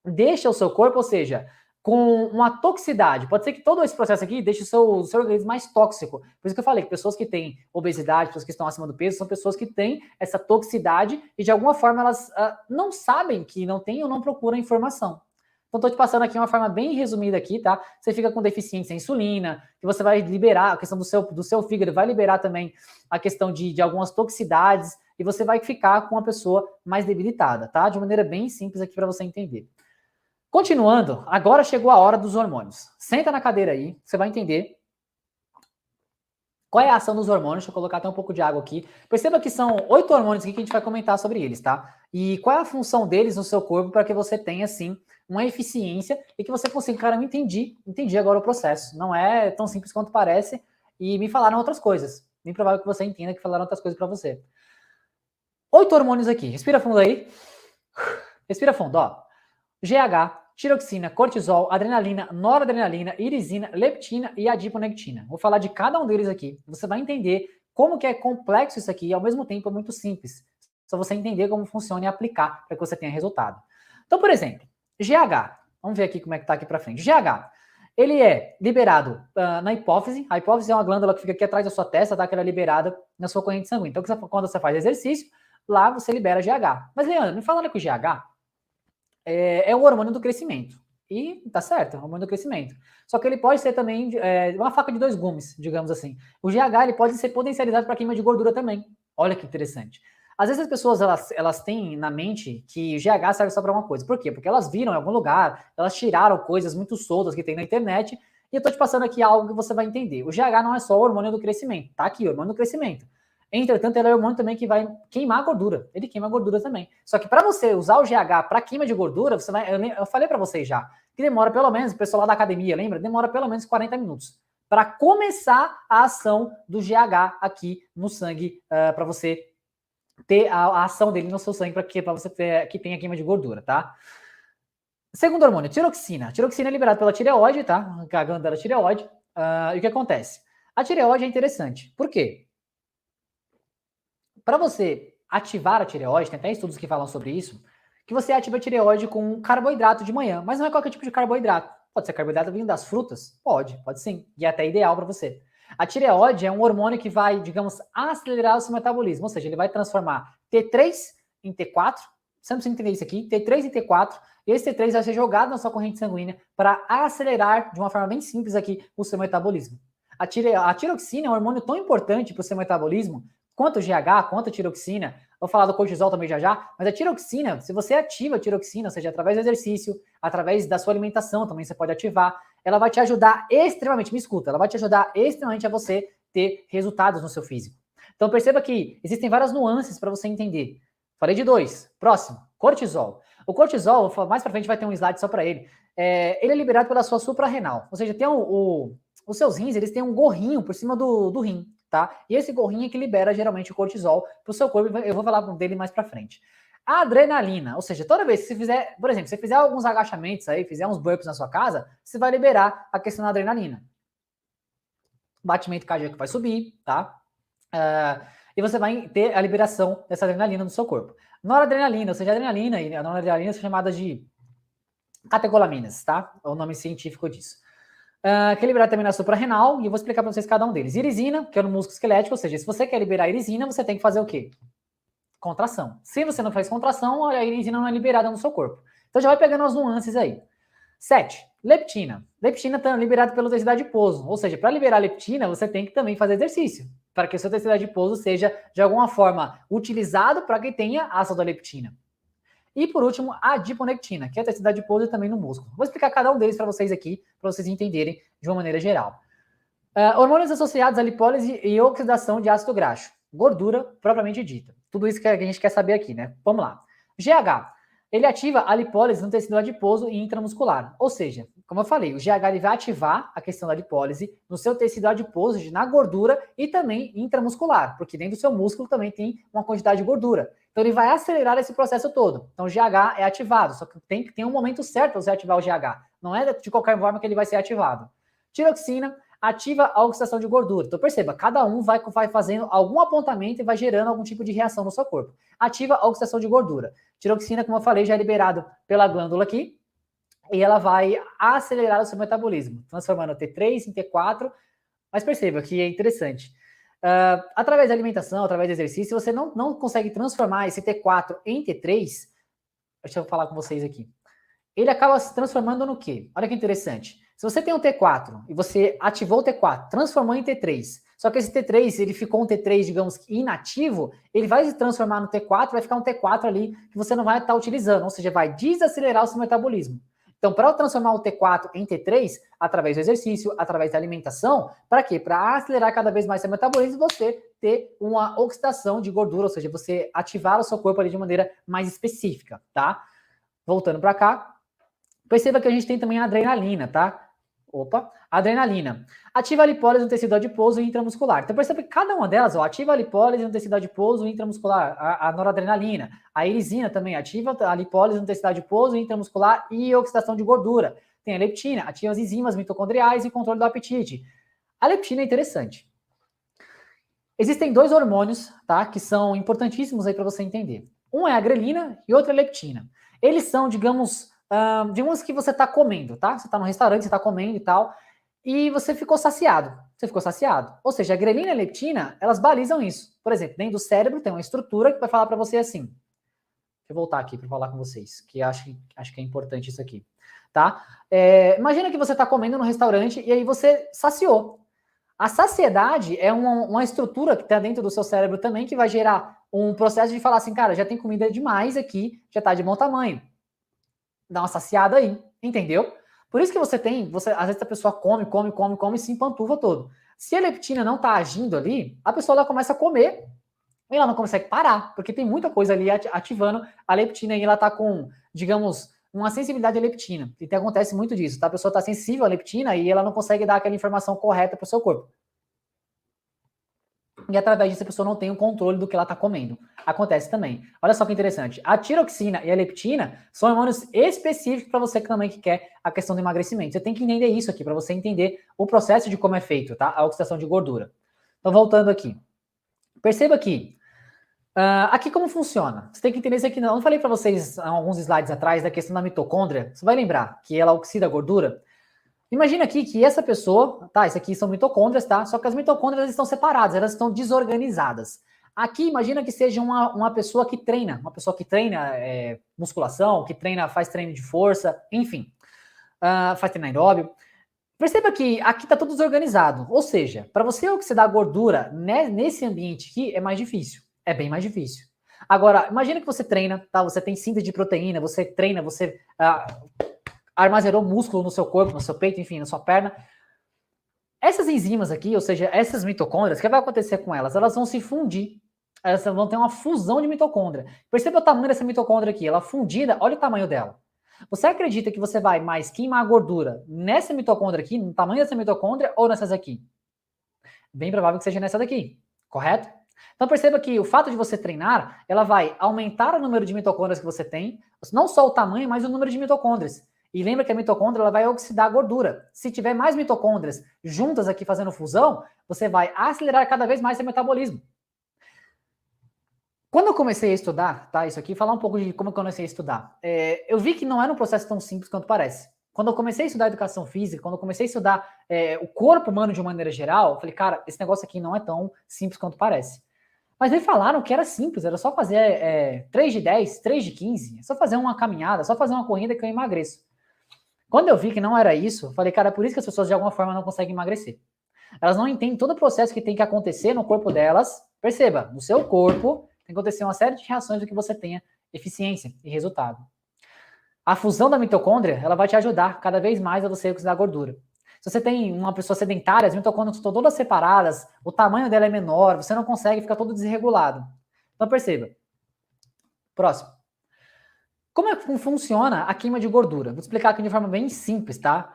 deixa o seu corpo, ou seja, com uma toxicidade. Pode ser que todo esse processo aqui deixe o seu organismo mais tóxico. Por isso que eu falei que pessoas que têm obesidade, pessoas que estão acima do peso, são pessoas que têm essa toxicidade e de alguma forma elas não sabem que não têm ou não procuram informação. Então estou te passando aqui uma forma bem resumida aqui, tá? Você fica com deficiência em insulina, que você vai liberar a questão do seu fígado, vai liberar também a questão de algumas toxicidades e você vai ficar com uma pessoa mais debilitada, tá? De maneira bem simples aqui para você entender. Continuando, agora chegou a hora dos hormônios. Senta na cadeira aí, você vai entender qual é a ação dos hormônios. Deixa eu colocar até um pouco de água aqui. Perceba que são 8 hormônios aqui que a gente vai comentar sobre eles, tá? E qual é a função deles no seu corpo para que você tenha, assim, uma eficiência e que você consiga... Cara, eu entendi agora o processo. Não é tão simples quanto parece e me falaram outras coisas. Bem provável que você entenda que falaram outras coisas para você. 8 hormônios aqui. Respira fundo aí. Respira fundo, ó. GH, tiroxina, cortisol, adrenalina, noradrenalina, irisina, leptina e adiponectina. Vou falar de cada um deles aqui. Você vai entender como que é complexo isso aqui e ao mesmo tempo é muito simples. Só você entender como funciona e aplicar para que você tenha resultado. Então, por exemplo, GH. Vamos ver aqui como é que tá aqui para frente. GH, ele é liberado na hipófise. A hipófise é uma glândula que fica aqui atrás da sua testa, tá? Que ela é liberada na sua corrente sanguínea. Então, quando você faz exercício, lá você libera GH. Mas, Leandro, me fala que o GH é o hormônio do crescimento. E tá certo, é o hormônio do crescimento. Só que ele pode ser também uma faca de dois gumes, digamos assim. O GH ele pode ser potencializado para queima de gordura também. Olha que interessante. Às vezes as pessoas elas têm na mente que o GH serve só para uma coisa. Por quê? Porque elas viram em algum lugar, elas tiraram coisas muito soltas que tem na internet, e eu tô te passando aqui algo que você vai entender. O GH não é só o hormônio do crescimento, tá aqui, o hormônio do crescimento. Entretanto, ele é um hormônio também que vai queimar a gordura. Ele queima a gordura também. Só que para você usar o GH para queima de gordura, você vai, eu falei para vocês já, que demora pelo menos, o pessoal lá da academia, lembra? Demora pelo menos 40 minutos para começar a ação do GH aqui no sangue, para você ter a ação dele no seu sangue, para você ter que tenha queima de gordura, tá? Segundo hormônio, tiroxina. A tiroxina é liberada pela tireoide, tá? A glândula da tireoide. E o que acontece? A tireoide é interessante. Por quê? Para você ativar a tireoide, tem até estudos que falam sobre isso, que você ativa a tireoide com carboidrato de manhã, mas não é qualquer tipo de carboidrato. Pode ser carboidrato vindo das frutas? Pode sim, e é até ideal para você. A tireoide é um hormônio que vai, digamos, acelerar o seu metabolismo, ou seja, ele vai transformar T3 em T4, você não precisa entender isso aqui, T3 em T4, e esse T3 vai ser jogado na sua corrente sanguínea para acelerar, de uma forma bem simples aqui, o seu metabolismo. A tiroxina é um hormônio tão importante para o seu metabolismo, quanto o GH, quanto a tiroxina, vou falar do cortisol também já, mas a tiroxina, se você ativa a tiroxina, ou seja, através do exercício, através da sua alimentação também você pode ativar, ela vai te ajudar extremamente, me escuta, ela vai te ajudar extremamente a você ter resultados no seu físico. Então perceba que existem várias nuances para você entender. Falei de 2. Próximo, cortisol. O cortisol, mais para frente vai ter um slide só para ele. Ele é liberado pela sua suprarrenal, ou seja, tem os seus rins, eles têm um gorrinho por cima do rim. Tá? E esse gorrinho é que libera geralmente o cortisol para o seu corpo, eu vou falar dele mais para frente. A adrenalina, ou seja, toda vez que você fizer, por exemplo, se você fizer alguns agachamentos aí, fizer uns burpees na sua casa, você vai liberar a questão da adrenalina. O batimento cardíaco vai subir, tá? E você vai ter a liberação dessa adrenalina no seu corpo. Noradrenalina, ou seja, a adrenalina e a noradrenalina são chamadas de catecolaminas, tá? É o nome científico disso. que é liberado também na suprarrenal, e eu vou explicar para vocês cada um deles. Irisina, que é no músculo esquelético, ou seja, se você quer liberar a irisina, você tem que fazer o quê? Contração. Se você não faz contração, a irisina não é liberada no seu corpo. Então já vai pegando as nuances aí. 7. Leptina. Leptina está liberada pelo tecido adiposo, ou seja, para liberar a leptina, você tem que também fazer exercício, para que o seu tecido adiposo seja, de alguma forma, utilizado para que tenha ácido da leptina. E por último, a adiponectina, que é a tecido adiposo e também no músculo. Vou explicar cada um deles para vocês aqui, para vocês entenderem de uma maneira geral. Hormônios associados à lipólise e oxidação de ácido graxo. Gordura propriamente dita. Tudo isso que a gente quer saber aqui, né? Vamos lá. GH. Ele ativa a lipólise no tecido adiposo e intramuscular. Ou seja, como eu falei, o GH ele vai ativar a questão da lipólise no seu tecido adiposo, na gordura e também intramuscular, porque dentro do seu músculo também tem uma quantidade de gordura. Então ele vai acelerar esse processo todo. Então o GH é ativado, só que tem que ter um momento certo para você ativar o GH. Não é de qualquer forma que ele vai ser ativado. Tiroxina ativa a oxidação de gordura. Então perceba, cada um vai fazendo algum apontamento e vai gerando algum tipo de reação no seu corpo. Ativa a oxidação de gordura. Tiroxina, como eu falei, já é liberado pela glândula aqui, e ela vai acelerar o seu metabolismo, transformando T3 em T4, mas perceba que é interessante. Através da alimentação, através do exercício, você não consegue transformar esse T4 em T3, deixa eu falar com vocês aqui. Ele acaba se transformando no quê? Olha que interessante. Se você tem um T4 e você ativou o T4, transformou em T3, só que esse T3, ele ficou um T3, digamos, inativo, ele vai se transformar no T4, vai ficar um T4 ali que você não vai estar utilizando, ou seja, vai desacelerar o seu metabolismo. Então, para eu transformar o T4 em T3, através do exercício, através da alimentação, para quê? Para acelerar cada vez mais seu metabolismo e você ter uma oxidação de gordura, ou seja, você ativar o seu corpo ali de maneira mais específica, tá? Voltando para cá, perceba que a gente tem também a adrenalina, tá? Adrenalina. Ativa a lipólise no tecido adiposo e intramuscular. Então perceba que cada uma delas, ativa a lipólise no tecido adiposo e intramuscular, a noradrenalina. A irisina também ativa a lipólise no tecido adiposo e intramuscular e oxidação de gordura. Tem a leptina, ativa as enzimas mitocondriais e controle do apetite. A leptina é interessante. Existem dois hormônios, tá, que são importantíssimos aí para você entender. Um é a grelina e outro é a leptina. Eles são, digamos que você está comendo, tá? Você está no restaurante, você está comendo e tal, e você ficou saciado. Você ficou saciado. Ou seja, a grelina e a leptina, elas balizam isso. Por exemplo, dentro do cérebro tem uma estrutura que vai falar para você assim. Deixa eu voltar aqui para falar com vocês, que acho que é importante isso aqui, tá? Imagina que você está comendo no restaurante e aí você saciou. A saciedade é uma estrutura que está dentro do seu cérebro também que vai gerar um processo de falar assim, cara, já tem comida demais aqui, já está de bom tamanho. Dá uma saciada aí, entendeu? Por isso que às vezes a pessoa come e se empanturra todo. Se a leptina não tá agindo ali, a pessoa ela começa a comer e ela não consegue parar, porque tem muita coisa ali ativando a leptina e ela tá com, digamos, uma sensibilidade à leptina. E acontece muito disso, tá? A pessoa tá sensível à leptina e ela não consegue dar aquela informação correta para o seu corpo. E através disso a pessoa não tem o controle do que ela está comendo. Acontece também. Olha só que interessante. A tiroxina e a leptina são hormônios específicos para você também que quer a questão do emagrecimento. Você tem que entender isso aqui para você entender o processo de como é feito, tá? A oxidação de gordura. Então, voltando aqui. Perceba aqui. Aqui como funciona. Você tem que entender isso aqui. Não falei para vocês alguns slides atrás da questão da mitocôndria. Você vai lembrar que ela oxida a gordura? Imagina aqui que essa pessoa, tá? Isso aqui são mitocôndrias, tá? Só que as mitocôndrias estão separadas, elas estão desorganizadas. Aqui, imagina que seja uma pessoa que treina, musculação, que faz treino de força, enfim, faz treino aeróbio. Perceba que aqui está tudo desorganizado, ou seja, para você oxidar gordura nesse ambiente aqui é mais difícil, é bem mais difícil. Agora, imagina que você treina, tá? Você tem síntese de proteína, você treina, você armazenou músculo no seu corpo, no seu peito, enfim, na sua perna. Essas enzimas aqui, ou seja, essas mitocôndrias, o que vai acontecer com elas? Elas vão se fundir. Elas vão ter uma fusão de mitocôndria. Perceba o tamanho dessa mitocôndria aqui. Ela fundida, olha o tamanho dela. Você acredita que você vai mais queimar a gordura nessa mitocôndria aqui, no tamanho dessa mitocôndria, ou nessas aqui? Bem provável que seja nessa daqui, correto? Então perceba que o fato de você treinar, ela vai aumentar o número de mitocôndrias que você tem, não só o tamanho, mas o número de mitocôndrias. E lembra que a mitocôndria ela vai oxidar a gordura. Se tiver mais mitocôndrias juntas aqui fazendo fusão, você vai acelerar cada vez mais seu metabolismo. Quando eu comecei a estudar, tá, isso aqui, falar um pouco de como eu comecei a estudar, eu vi que não era um processo tão simples quanto parece. quando eu comecei a estudar educação física, quando eu comecei a estudar o corpo humano de uma maneira geral, eu falei, cara, esse negócio aqui não é tão simples quanto parece. Mas me falaram que era simples, era só fazer 3 de 10, 3 de 15, é só fazer uma caminhada, só fazer uma corrida que eu emagreço. Quando eu vi que não era isso, eu falei, cara, é por isso que as pessoas de alguma forma não conseguem emagrecer. Elas não entendem todo o processo que tem que acontecer no corpo delas. Perceba, no seu corpo tem que acontecer uma série de reações para que você tenha eficiência e resultado. A fusão da mitocôndria, ela vai te ajudar cada vez mais a você oxidar gordura. Se você tem uma pessoa sedentária, as mitocôndrias estão todas separadas, o tamanho dela é menor, você não consegue, fica todo desregulado. Então perceba. Próximo. Como é que funciona a queima de gordura? Vou explicar aqui de forma bem simples, tá?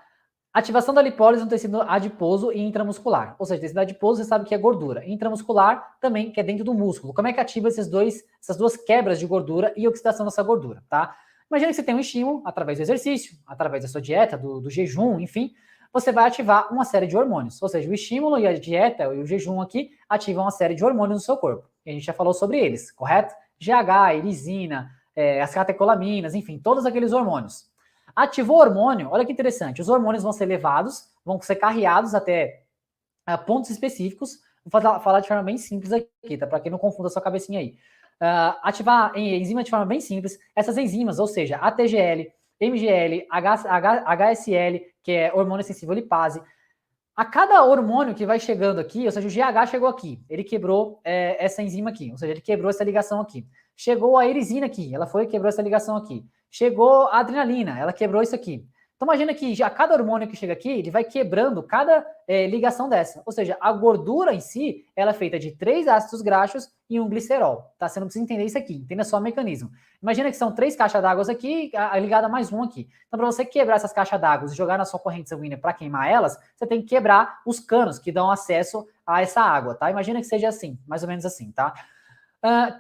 Ativação da lipólise no tecido adiposo e intramuscular. Ou seja, tecido adiposo você sabe que é gordura. Intramuscular também, que é dentro do músculo. Como é que ativa essas duas quebras de gordura e oxidação dessa gordura, tá? Imagina que você tem um estímulo através do exercício, através da sua dieta, do jejum, enfim, você vai ativar uma série de hormônios. Ou seja, o estímulo e a dieta e o jejum aqui ativam uma série de hormônios no seu corpo. E a gente já falou sobre eles, correto? GH, irisina, as catecolaminas, enfim, todos aqueles hormônios. Ativou o hormônio, olha que interessante, os hormônios vão ser levados, vão ser carreados até pontos específicos. Vou falar de forma bem simples aqui, tá? Para quem não confunda a sua cabecinha aí. Ativar enzima de forma bem simples, essas enzimas, ou seja, ATGL, MGL, HSL, que é hormônio sensível lipase, a cada hormônio que vai chegando aqui, ou seja, o GH chegou aqui, ele quebrou essa enzima aqui, ou seja, ele quebrou essa ligação aqui. Chegou a irisina aqui, ela foi e quebrou essa ligação aqui. Chegou a adrenalina, ela quebrou isso aqui. Então imagina que já cada hormônio que chega aqui, ele vai quebrando cada ligação dessa. Ou seja, a gordura em si, ela é feita de 3 ácidos graxos e um glicerol. Tá? Você não precisa entender isso aqui, entenda só o mecanismo. Imagina que são 3 caixas d'água aqui, ligada a mais um aqui. Então para você quebrar essas caixas d'água e jogar na sua corrente sanguínea para queimar elas, você tem que quebrar os canos que dão acesso a essa água, tá? Imagina que seja assim, mais ou menos assim, tá?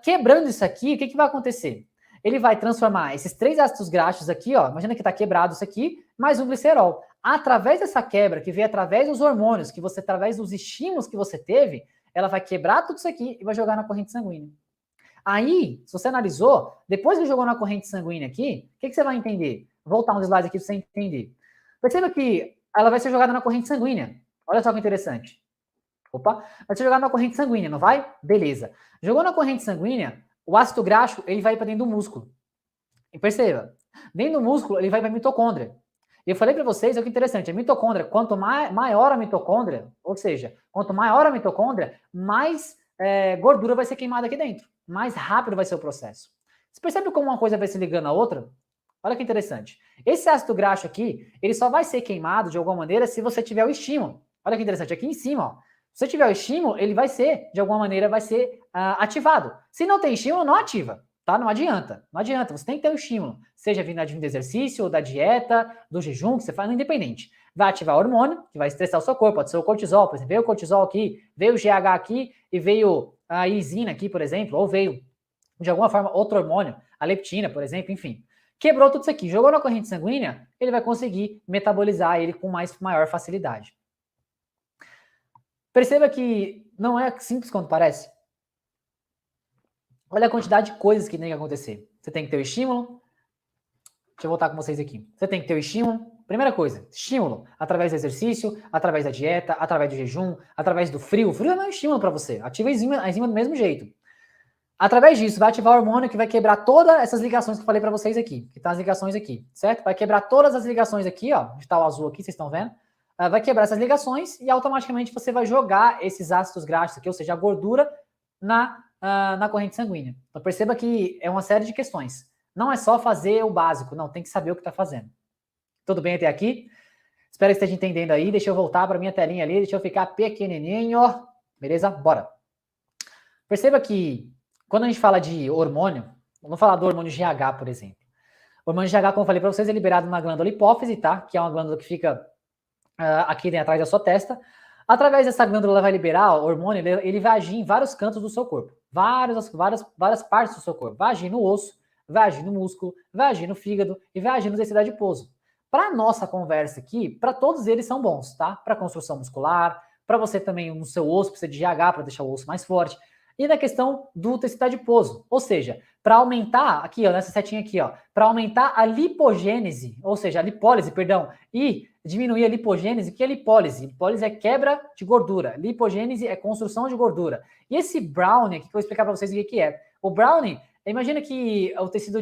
Quebrando isso aqui, o que vai acontecer? Ele vai transformar esses 3 ácidos graxos aqui, ó, imagina que está quebrado isso aqui, mais um glicerol. Através dessa quebra, que veio através dos hormônios, que você, através dos estímulos que você teve, ela vai quebrar tudo isso aqui e vai jogar na corrente sanguínea. Aí, se você analisou, depois que jogou na corrente sanguínea aqui, o que você vai entender? Vou voltar uns slides aqui para você entender. Perceba que ela vai ser jogada na corrente sanguínea. Olha só que interessante. Opa, vai ser jogada na corrente sanguínea, não vai? Beleza. Jogou na corrente sanguínea, o ácido graxo, ele vai para dentro do músculo. E perceba, dentro do músculo, ele vai para a mitocôndria. E eu falei para vocês, olha que interessante, a mitocôndria, quanto maior a mitocôndria, ou seja, quanto maior a mitocôndria, mais gordura vai ser queimada aqui dentro. Mais rápido vai ser o processo. Você percebe como uma coisa vai se ligando à outra? Olha que interessante. Esse ácido graxo aqui, ele só vai ser queimado de alguma maneira se você tiver o estímulo. Olha que interessante, aqui em cima, ó. Se você tiver o estímulo, ele vai ser, de alguma maneira, vai ser ativado. Se não tem estímulo, não ativa, tá? Não adianta, não adianta. Você tem que ter o estímulo, seja vindo do exercício, ou da dieta, do jejum, que você faz, independente. Vai ativar o hormônio, que vai estressar o seu corpo, pode ser o cortisol, por exemplo, veio o cortisol aqui, veio o GH aqui, e veio a irisina aqui, por exemplo, ou veio, de alguma forma, outro hormônio, a leptina, por exemplo, enfim. Quebrou tudo isso aqui, jogou na corrente sanguínea, ele vai conseguir metabolizar ele com maior facilidade. Perceba que não é simples quanto parece. Olha a quantidade de coisas que tem que acontecer. Você tem que ter o estímulo. Deixa eu voltar com vocês aqui. Você tem que ter o estímulo. Primeira coisa, estímulo. Através do exercício, através da dieta, através do jejum, através do frio. O frio não é um estímulo para você. Ativa a enzima do mesmo jeito. Através disso, vai ativar o hormônio que vai quebrar todas essas ligações que eu falei para vocês aqui. Que tá as ligações aqui, certo? Vai quebrar todas as ligações aqui, ó. Onde tá o azul aqui, vocês estão vendo? Vai quebrar essas ligações e automaticamente você vai jogar esses ácidos graxos aqui, ou seja, a gordura, na corrente sanguínea. Então perceba que é uma série de questões. Não é só fazer o básico, não, tem que saber o que está fazendo. Tudo bem até aqui? Espero que esteja entendendo aí. Deixa eu voltar para minha telinha ali, deixa eu ficar pequenininho. Beleza? Bora. Perceba que quando a gente fala de hormônio, vamos falar do hormônio GH, por exemplo. O hormônio GH, como eu falei para vocês, é liberado na glândula hipófise, tá? Que é uma glândula que fica aqui dentro, atrás da sua testa. Através dessa glândula, ela vai liberar o hormônio, ele vai agir em vários cantos do seu corpo. Várias partes do seu corpo. Vai agir no osso, vai agir no músculo, vai agir no fígado e vai agir no tecido adiposo. Para nossa conversa aqui, para todos eles são bons, tá? Para construção muscular, para você também no seu osso, precisa de GH para deixar o osso mais forte. e na questão do tecido adiposo, ou seja, para aumentar, aqui ó, nessa setinha aqui ó, para aumentar a lipogênese, ou seja, a lipólise, perdão, e diminuir a lipogênese. O que é lipólise? Lipólise é quebra de gordura, lipogênese é construção de gordura. E esse brownie aqui que eu vou explicar para vocês o que é. O brownie, imagina que o tecido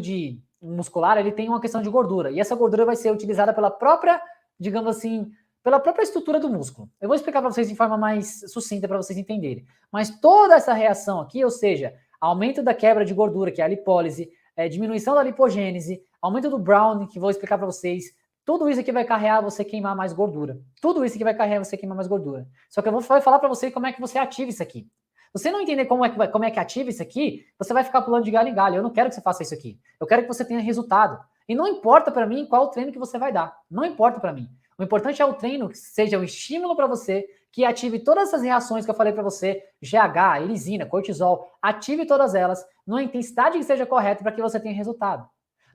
muscular, ele tem uma questão de gordura, e essa gordura vai ser utilizada pela própria, digamos assim, pela própria estrutura do músculo. Eu vou explicar para vocês de forma mais sucinta para vocês entenderem. Mas toda essa reação aqui, ou seja, aumento da quebra de gordura, que é a lipólise, diminuição da lipogênese, aumento do brownie, que vou explicar para vocês, tudo isso aqui vai carregar você queimar mais gordura. Tudo isso aqui vai carregar você queimar mais gordura. Só que eu vou falar para você como é que você ativa isso aqui. Se você não entender como é que ativa isso aqui, você vai ficar pulando de galho em galho. Eu não quero que você faça isso aqui. Eu quero que você tenha resultado. E não importa para mim qual o treino que você vai dar. Não importa para mim. O importante é o treino que seja um estímulo para você, que ative todas essas reações que eu falei para você, GH, erisina, cortisol, ative todas elas numa intensidade que seja correta para que você tenha resultado.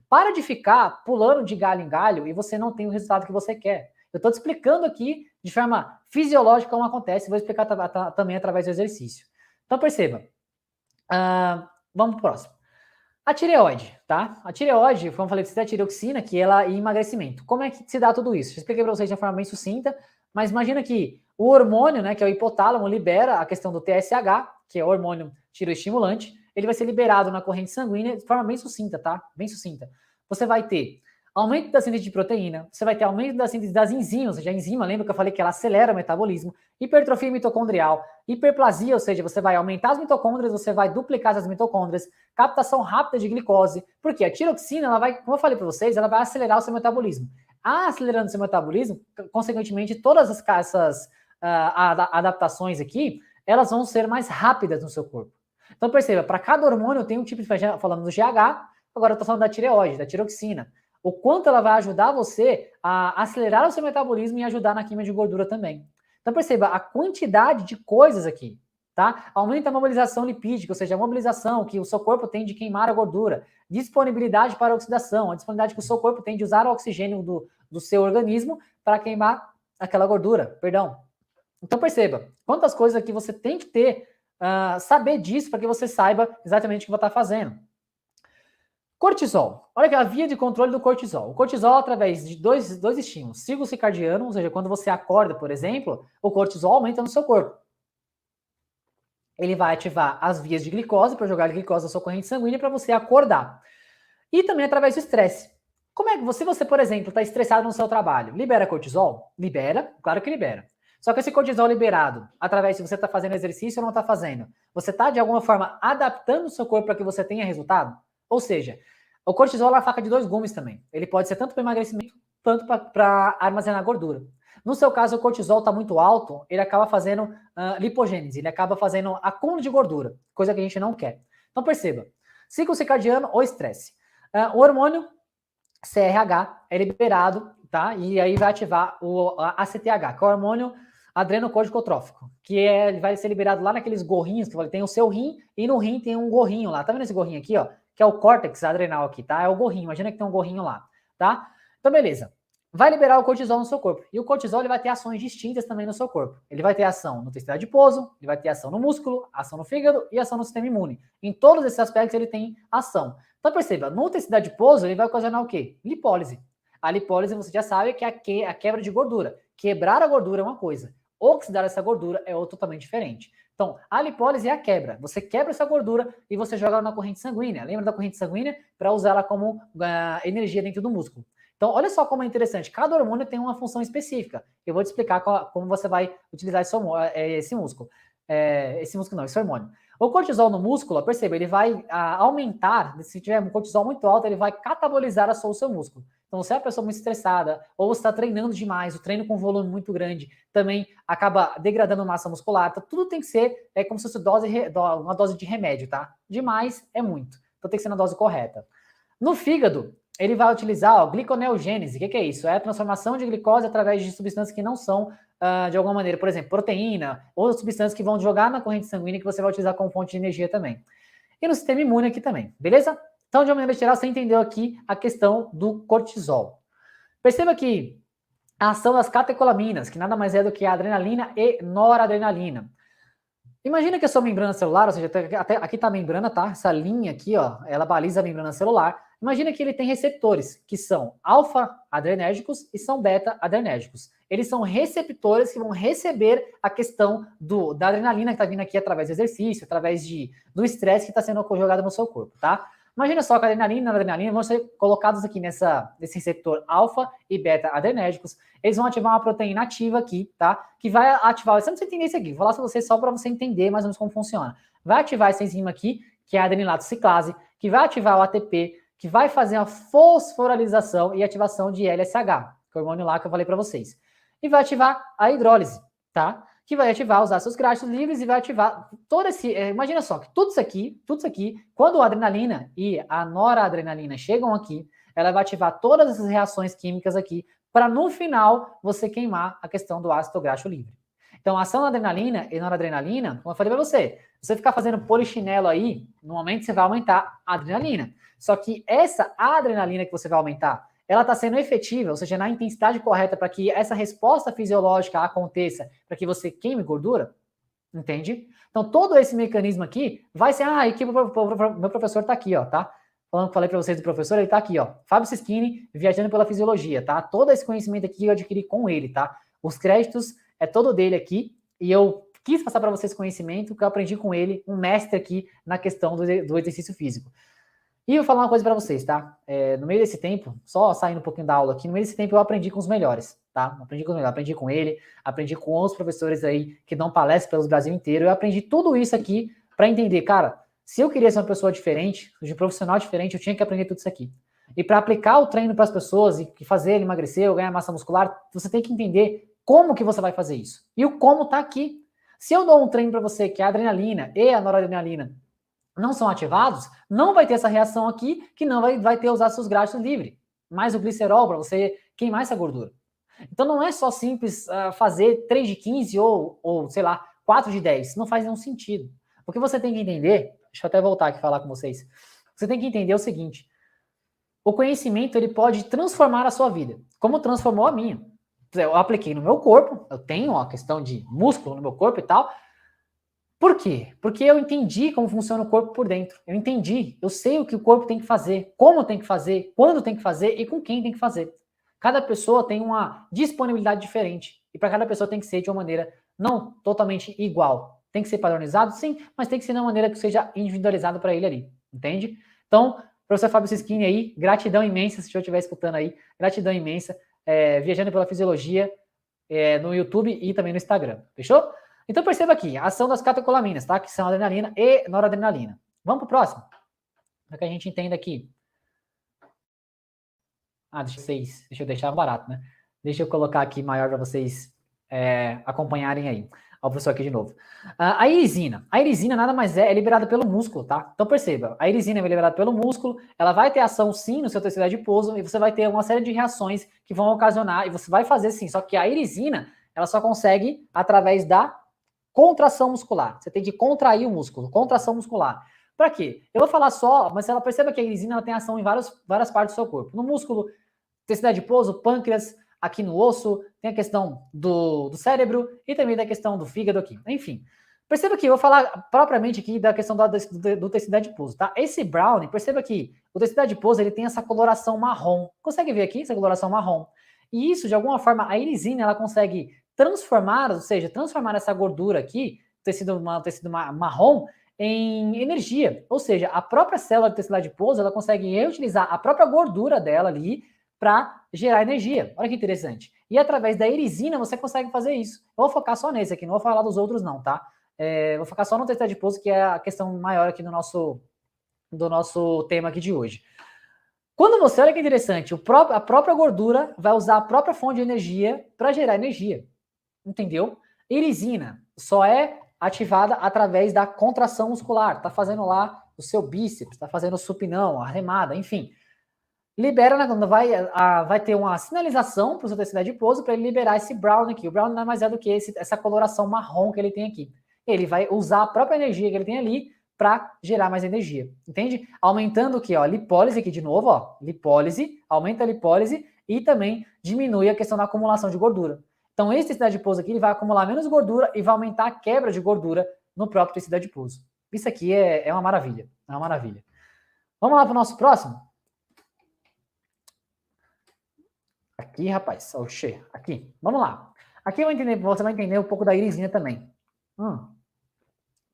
Para de ficar pulando de galho em galho e você não tem o resultado que você quer. Eu estou te explicando aqui de forma fisiológica como acontece, vou explicar também através do exercício. Então perceba, vamos pro próximo. A tireoide, tá? A tireoide, como eu falei, precisa da tireoxina, que ela é emagrecimento. Como é que se dá tudo isso? Eu expliquei para vocês de uma forma bem sucinta, mas imagina que o hormônio, né, que é o hipotálamo, libera a questão do TSH, que é o hormônio tireoestimulante, ele vai ser liberado na corrente sanguínea de forma bem sucinta, tá? Bem sucinta. Você vai ter aumento da síntese de proteína, você vai ter aumento da síntese das enzimas, ou seja, a enzima, lembra que eu falei que ela acelera o metabolismo, hipertrofia mitocondrial, hiperplasia, ou seja, você vai aumentar as mitocôndrias, você vai duplicar as mitocôndrias, captação rápida de glicose, porque a tiroxina, ela vai, como eu falei para vocês, ela vai acelerar o seu metabolismo. Acelerando o seu metabolismo, consequentemente, todas essas adaptações aqui, elas vão ser mais rápidas no seu corpo. Então perceba, para cada hormônio tem um tipo de, falando do GH, agora eu estou falando da tireoide, da tiroxina. O quanto ela vai ajudar você a acelerar o seu metabolismo e ajudar na queima de gordura também. Então perceba a quantidade de coisas aqui, tá? Aumenta a mobilização lipídica, ou seja, a mobilização que o seu corpo tem de queimar a gordura, disponibilidade para a oxidação, a disponibilidade que o seu corpo tem de usar o oxigênio do seu organismo para queimar aquela gordura, perdão. Então perceba, quantas coisas aqui você tem que ter, saber disso para que você saiba exatamente o que você está fazendo. Cortisol. Olha aqui a via de controle do cortisol. O cortisol, através de dois estímulos. Ciclo circadiano, ou seja, quando você acorda, por exemplo, o cortisol aumenta no seu corpo. Ele vai ativar as vias de glicose, para jogar a glicose na sua corrente sanguínea, para você acordar. E também através do estresse. Como é que você, por exemplo, está estressado no seu trabalho? Libera cortisol? Libera, claro que libera. Só que esse cortisol liberado, através se você está fazendo exercício ou não está fazendo, você está, de alguma forma, adaptando o seu corpo para que você tenha resultado? Ou seja, o cortisol é uma faca de dois gumes também. Ele pode ser tanto para emagrecimento, tanto para armazenar gordura. No seu caso, o cortisol está muito alto, ele acaba fazendo lipogênese, ele acaba fazendo acúmulo de gordura, coisa que a gente não quer. Então perceba, ciclo circadiano ou estresse. O hormônio CRH é liberado, tá? E aí vai ativar o ACTH, que é o hormônio adrenocorticotrófico, que ele vai ser liberado lá naqueles gorrinhos, que tem o seu rim, e no rim tem um gorrinho lá. Tá vendo esse gorrinho aqui, ó? Que é o córtex adrenal aqui, tá? É o gorrinho, imagina que tem um gorrinho lá, tá? Então, beleza. Vai liberar o cortisol no seu corpo. E o cortisol, ele vai ter ações distintas também no seu corpo. Ele vai ter ação no tecido adiposo, ele vai ter ação no músculo, ação no fígado e ação no sistema imune. Em todos esses aspectos, ele tem ação. Então, perceba, no tecido adiposo, ele vai ocasionar o quê? Lipólise. A lipólise, você já sabe que é a quebra de gordura. Quebrar a gordura é uma coisa. Oxidar essa gordura é outra totalmente diferente. Então, a lipólise é a quebra. Você quebra essa gordura e você joga ela na corrente sanguínea. Lembra da corrente sanguínea? Para usar ela como energia dentro do músculo. Então, olha só como é interessante. Cada hormônio tem uma função específica. Eu vou te explicar como você vai utilizar esse músculo. Esse hormônio. O cortisol no músculo, perceba, ele vai aumentar. Se tiver um cortisol muito alto, ele vai catabolizar o seu músculo. Então, se é uma pessoa muito estressada, ou você está treinando demais, o treino com volume muito grande, também acaba degradando massa muscular. Então, tudo tem que ser como se fosse uma dose de remédio, tá? Demais é muito. Então, tem que ser na dose correta. No fígado, ele vai utilizar gliconeogênese. O que é isso? É a transformação de glicose através de substâncias que não são, de alguma maneira, por exemplo, proteína, ou substâncias que vão jogar na corrente sanguínea que você vai utilizar como fonte de energia também. E no sistema imune aqui também, beleza? Então, de uma maneira geral, você entendeu aqui a questão do cortisol. Perceba que a ação das catecolaminas, que nada mais é do que a adrenalina e noradrenalina. Imagina que a sua membrana celular, ou seja, até aqui está a membrana, tá? Essa linha aqui, ó, ela baliza a membrana celular. Imagina que ele tem receptores, que são alfa-adrenérgicos e são beta-adrenérgicos. Eles são receptores que vão receber a questão da adrenalina que está vindo aqui através do exercício, através do estresse que está sendo jogado no seu corpo, tá? Imagina só que a adrenalina e a noradrenalina vão ser colocados aqui nesse receptor alfa e beta-adrenérgicos. Eles vão ativar uma proteína ativa aqui, tá? Que vai ativar, você não precisa entender isso aqui, vou falar para você só para você entender mais ou menos como funciona. Vai ativar essa enzima aqui, que é a adenilato ciclase, que vai ativar o ATP, que vai fazer a fosforilização e ativação de LSH, que é o hormônio lá que eu falei para vocês. E vai ativar a hidrólise, tá? Que vai ativar os ácidos graxos livres e vai ativar todo esse... imagina só, que tudo isso aqui, quando a adrenalina e a noradrenalina chegam aqui, ela vai ativar todas essas reações químicas aqui, para no final você queimar a questão do ácido graxo livre. Então, a ação da adrenalina e noradrenalina, como eu falei para você ficar fazendo polichinelo aí, no momento você vai aumentar a adrenalina. Só que essa adrenalina que você vai aumentar, ela está sendo efetiva, ou seja, na intensidade correta para que essa resposta fisiológica aconteça, para que você queime gordura, entende? Então, todo esse mecanismo aqui vai ser, aqui meu professor está aqui, ó, tá? Falando que falei para vocês do professor, ele está aqui, ó, Fábio Sischini, viajando pela fisiologia, tá? Todo esse conhecimento aqui eu adquiri com ele, tá? Os créditos é todo dele aqui, e eu quis passar para vocês conhecimento que eu aprendi com ele, um mestre aqui na questão do exercício físico. E eu vou falar uma coisa para vocês, tá? No meio desse tempo, só saindo um pouquinho da aula aqui, no meio desse tempo eu aprendi com os melhores, tá? Aprendi com ele, aprendi com outros professores aí que dão palestras pelo Brasil inteiro, eu aprendi tudo isso aqui para entender, cara, se eu queria ser uma pessoa diferente, de um profissional diferente, eu tinha que aprender tudo isso aqui. E para aplicar o treino para as pessoas e fazer ele emagrecer ou ganhar massa muscular, você tem que entender como que você vai fazer isso. E o como tá aqui. Se eu dou um treino para você que a adrenalina e a noradrenalina não são ativados, não vai ter essa reação aqui, que não vai ter os ácidos graxos livres, mais o glicerol para você queimar essa gordura. Então não é só simples fazer 3 de 15 ou, sei lá, 4 de 10. Não faz nenhum sentido. O que você tem que entender, deixa eu até voltar aqui e falar com vocês. Você tem que entender o seguinte: o conhecimento ele pode transformar a sua vida, como transformou a minha. Eu apliquei no meu corpo, eu tenho a questão de músculo no meu corpo e tal. Por quê? Porque eu entendi como funciona o corpo por dentro. Eu entendi, eu sei o que o corpo tem que fazer, como tem que fazer, quando tem que fazer e com quem tem que fazer. Cada pessoa tem uma disponibilidade diferente. E para cada pessoa tem que ser de uma maneira não totalmente igual. Tem que ser padronizado, sim, mas tem que ser de uma maneira que seja individualizado para ele ali. Entende? Então, professor Fábio Sischini aí, gratidão imensa, se o senhor estiver escutando aí, gratidão imensa, viajando pela fisiologia no YouTube e também no Instagram. Fechou? Então perceba aqui, a ação das catecolaminas, tá? Que são adrenalina e noradrenalina. Vamos pro próximo? Para que a gente entenda aqui. Deixa eu deixar barato, né? Deixa eu colocar aqui maior para vocês acompanharem aí. Ó, o professor aqui de novo. A irisina. A irisina nada mais é liberada pelo músculo, tá? Então perceba, a irisina é liberada pelo músculo, ela vai ter ação sim no seu tecido adiposo e você vai ter uma série de reações que vão ocasionar, e você vai fazer sim, só que a irisina, ela só consegue através da contração muscular. Você tem que contrair o músculo, contração muscular. Para quê? Eu vou falar só, mas ela perceba que a irisina ela tem ação em várias partes do seu corpo. No músculo, tecido adiposo, pâncreas, aqui no osso, tem a questão do cérebro e também da questão do fígado aqui. Enfim, perceba que eu vou falar propriamente aqui da questão do tecido adiposo, tá? Esse brownie, perceba que o tecido adiposo ele tem essa coloração marrom. Consegue ver aqui essa coloração marrom? E isso, de alguma forma, a irisina ela consegue transformar, ou seja, transformar essa gordura aqui, tecido marrom, em energia. Ou seja, a própria célula do tecido adiposo, ela consegue reutilizar a própria gordura dela ali para gerar energia. Olha que interessante. E através da irisina você consegue fazer isso. Eu vou focar só nesse aqui, não vou falar dos outros não, tá? Vou focar só no tecido adiposo, que é a questão maior aqui do nosso tema aqui de hoje. Quando você, olha que interessante, a própria gordura vai usar a própria fonte de energia para gerar energia. Entendeu? Irisina só é ativada através da contração muscular. Tá fazendo lá o seu bíceps, tá fazendo o supinão, a remada, enfim. Libera, vai ter uma sinalização para o seu tecido adiposo para ele liberar esse brown aqui. O brown não é mais do que essa coloração marrom que ele tem aqui. Ele vai usar a própria energia que ele tem ali para gerar mais energia. Entende? Aumentando o que? A lipólise aqui de novo, ó. Lipólise, aumenta a lipólise e também diminui a questão da acumulação de gordura. Então, esse tecido adiposo aqui ele vai acumular menos gordura e vai aumentar a quebra de gordura no próprio tecido adiposo. Isso aqui é uma maravilha, é uma maravilha. Vamos lá para o nosso próximo? Aqui, rapaz, oxê, aqui, vamos lá. Aqui você vai entender um pouco da irisina também.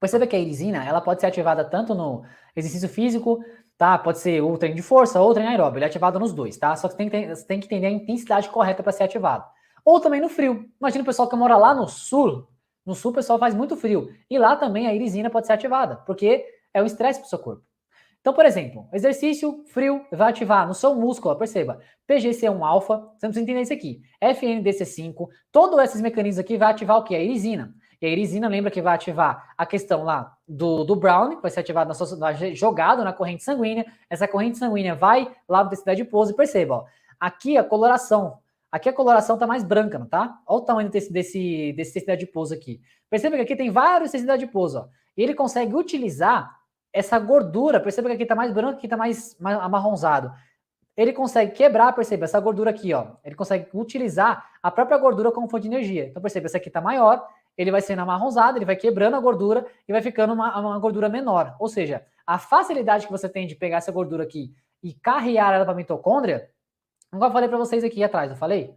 Perceba que a irisina, ela pode ser ativada tanto no exercício físico, tá? Pode ser o treino de força ou o treino aeróbio, ele é ativado nos dois, tá? Só que você tem que entender a intensidade correta para ser ativado. Ou também no frio. Imagina o pessoal que mora lá no sul o pessoal faz muito frio, e lá também a irisina pode ser ativada, porque é um estresse para o seu corpo. Então, por exemplo, exercício frio vai ativar no seu músculo, perceba, PGC1-alfa, você não precisa entender isso aqui, FNDC5, todos esses mecanismos aqui vai ativar o que? A irisina. E a irisina, lembra que vai ativar a questão lá do Brown, que vai ser ativado jogado na corrente sanguínea, essa corrente sanguínea vai lá no tecido adiposo, e perceba, ó, aqui a coloração tá mais branca, não tá? Olha o tamanho desse tecido adiposo aqui. Perceba que aqui tem vários tecidos adiposos, ó, e ele consegue utilizar essa gordura, perceba que aqui tá mais branco, aqui tá mais amarronzado. Ele consegue quebrar, perceba, essa gordura aqui, ó. Ele consegue utilizar a própria gordura como fonte de energia. Então, perceba, essa aqui tá maior, ele vai sendo amarronzado, ele vai quebrando a gordura e vai ficando uma gordura menor. Ou seja, a facilidade que você tem de pegar essa gordura aqui e carrear ela para a mitocôndria, como eu falei para vocês aqui atrás, eu falei?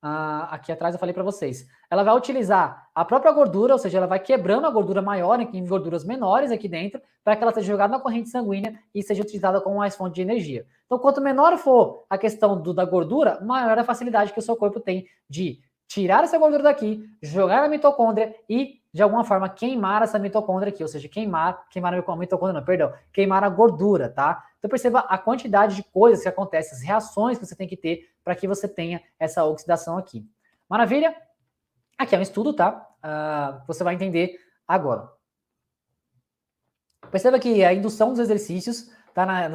Aqui atrás eu falei para vocês. Ela vai utilizar a própria gordura, ou seja, ela vai quebrando a gordura maior em gorduras menores aqui dentro, para que ela seja jogada na corrente sanguínea e seja utilizada como mais fonte de energia. Então, quanto menor for a questão da gordura, maior a facilidade que o seu corpo tem de tirar essa gordura daqui, jogar na mitocôndria e, de alguma forma, queimar essa mitocôndria aqui, ou seja, queimar a mitocôndria, não, perdão, queimar a gordura, tá? Então perceba a quantidade de coisas que acontecem, as reações que você tem que ter para que você tenha essa oxidação aqui. Maravilha? Aqui é um estudo, tá? Você vai entender agora. Perceba que a indução dos exercícios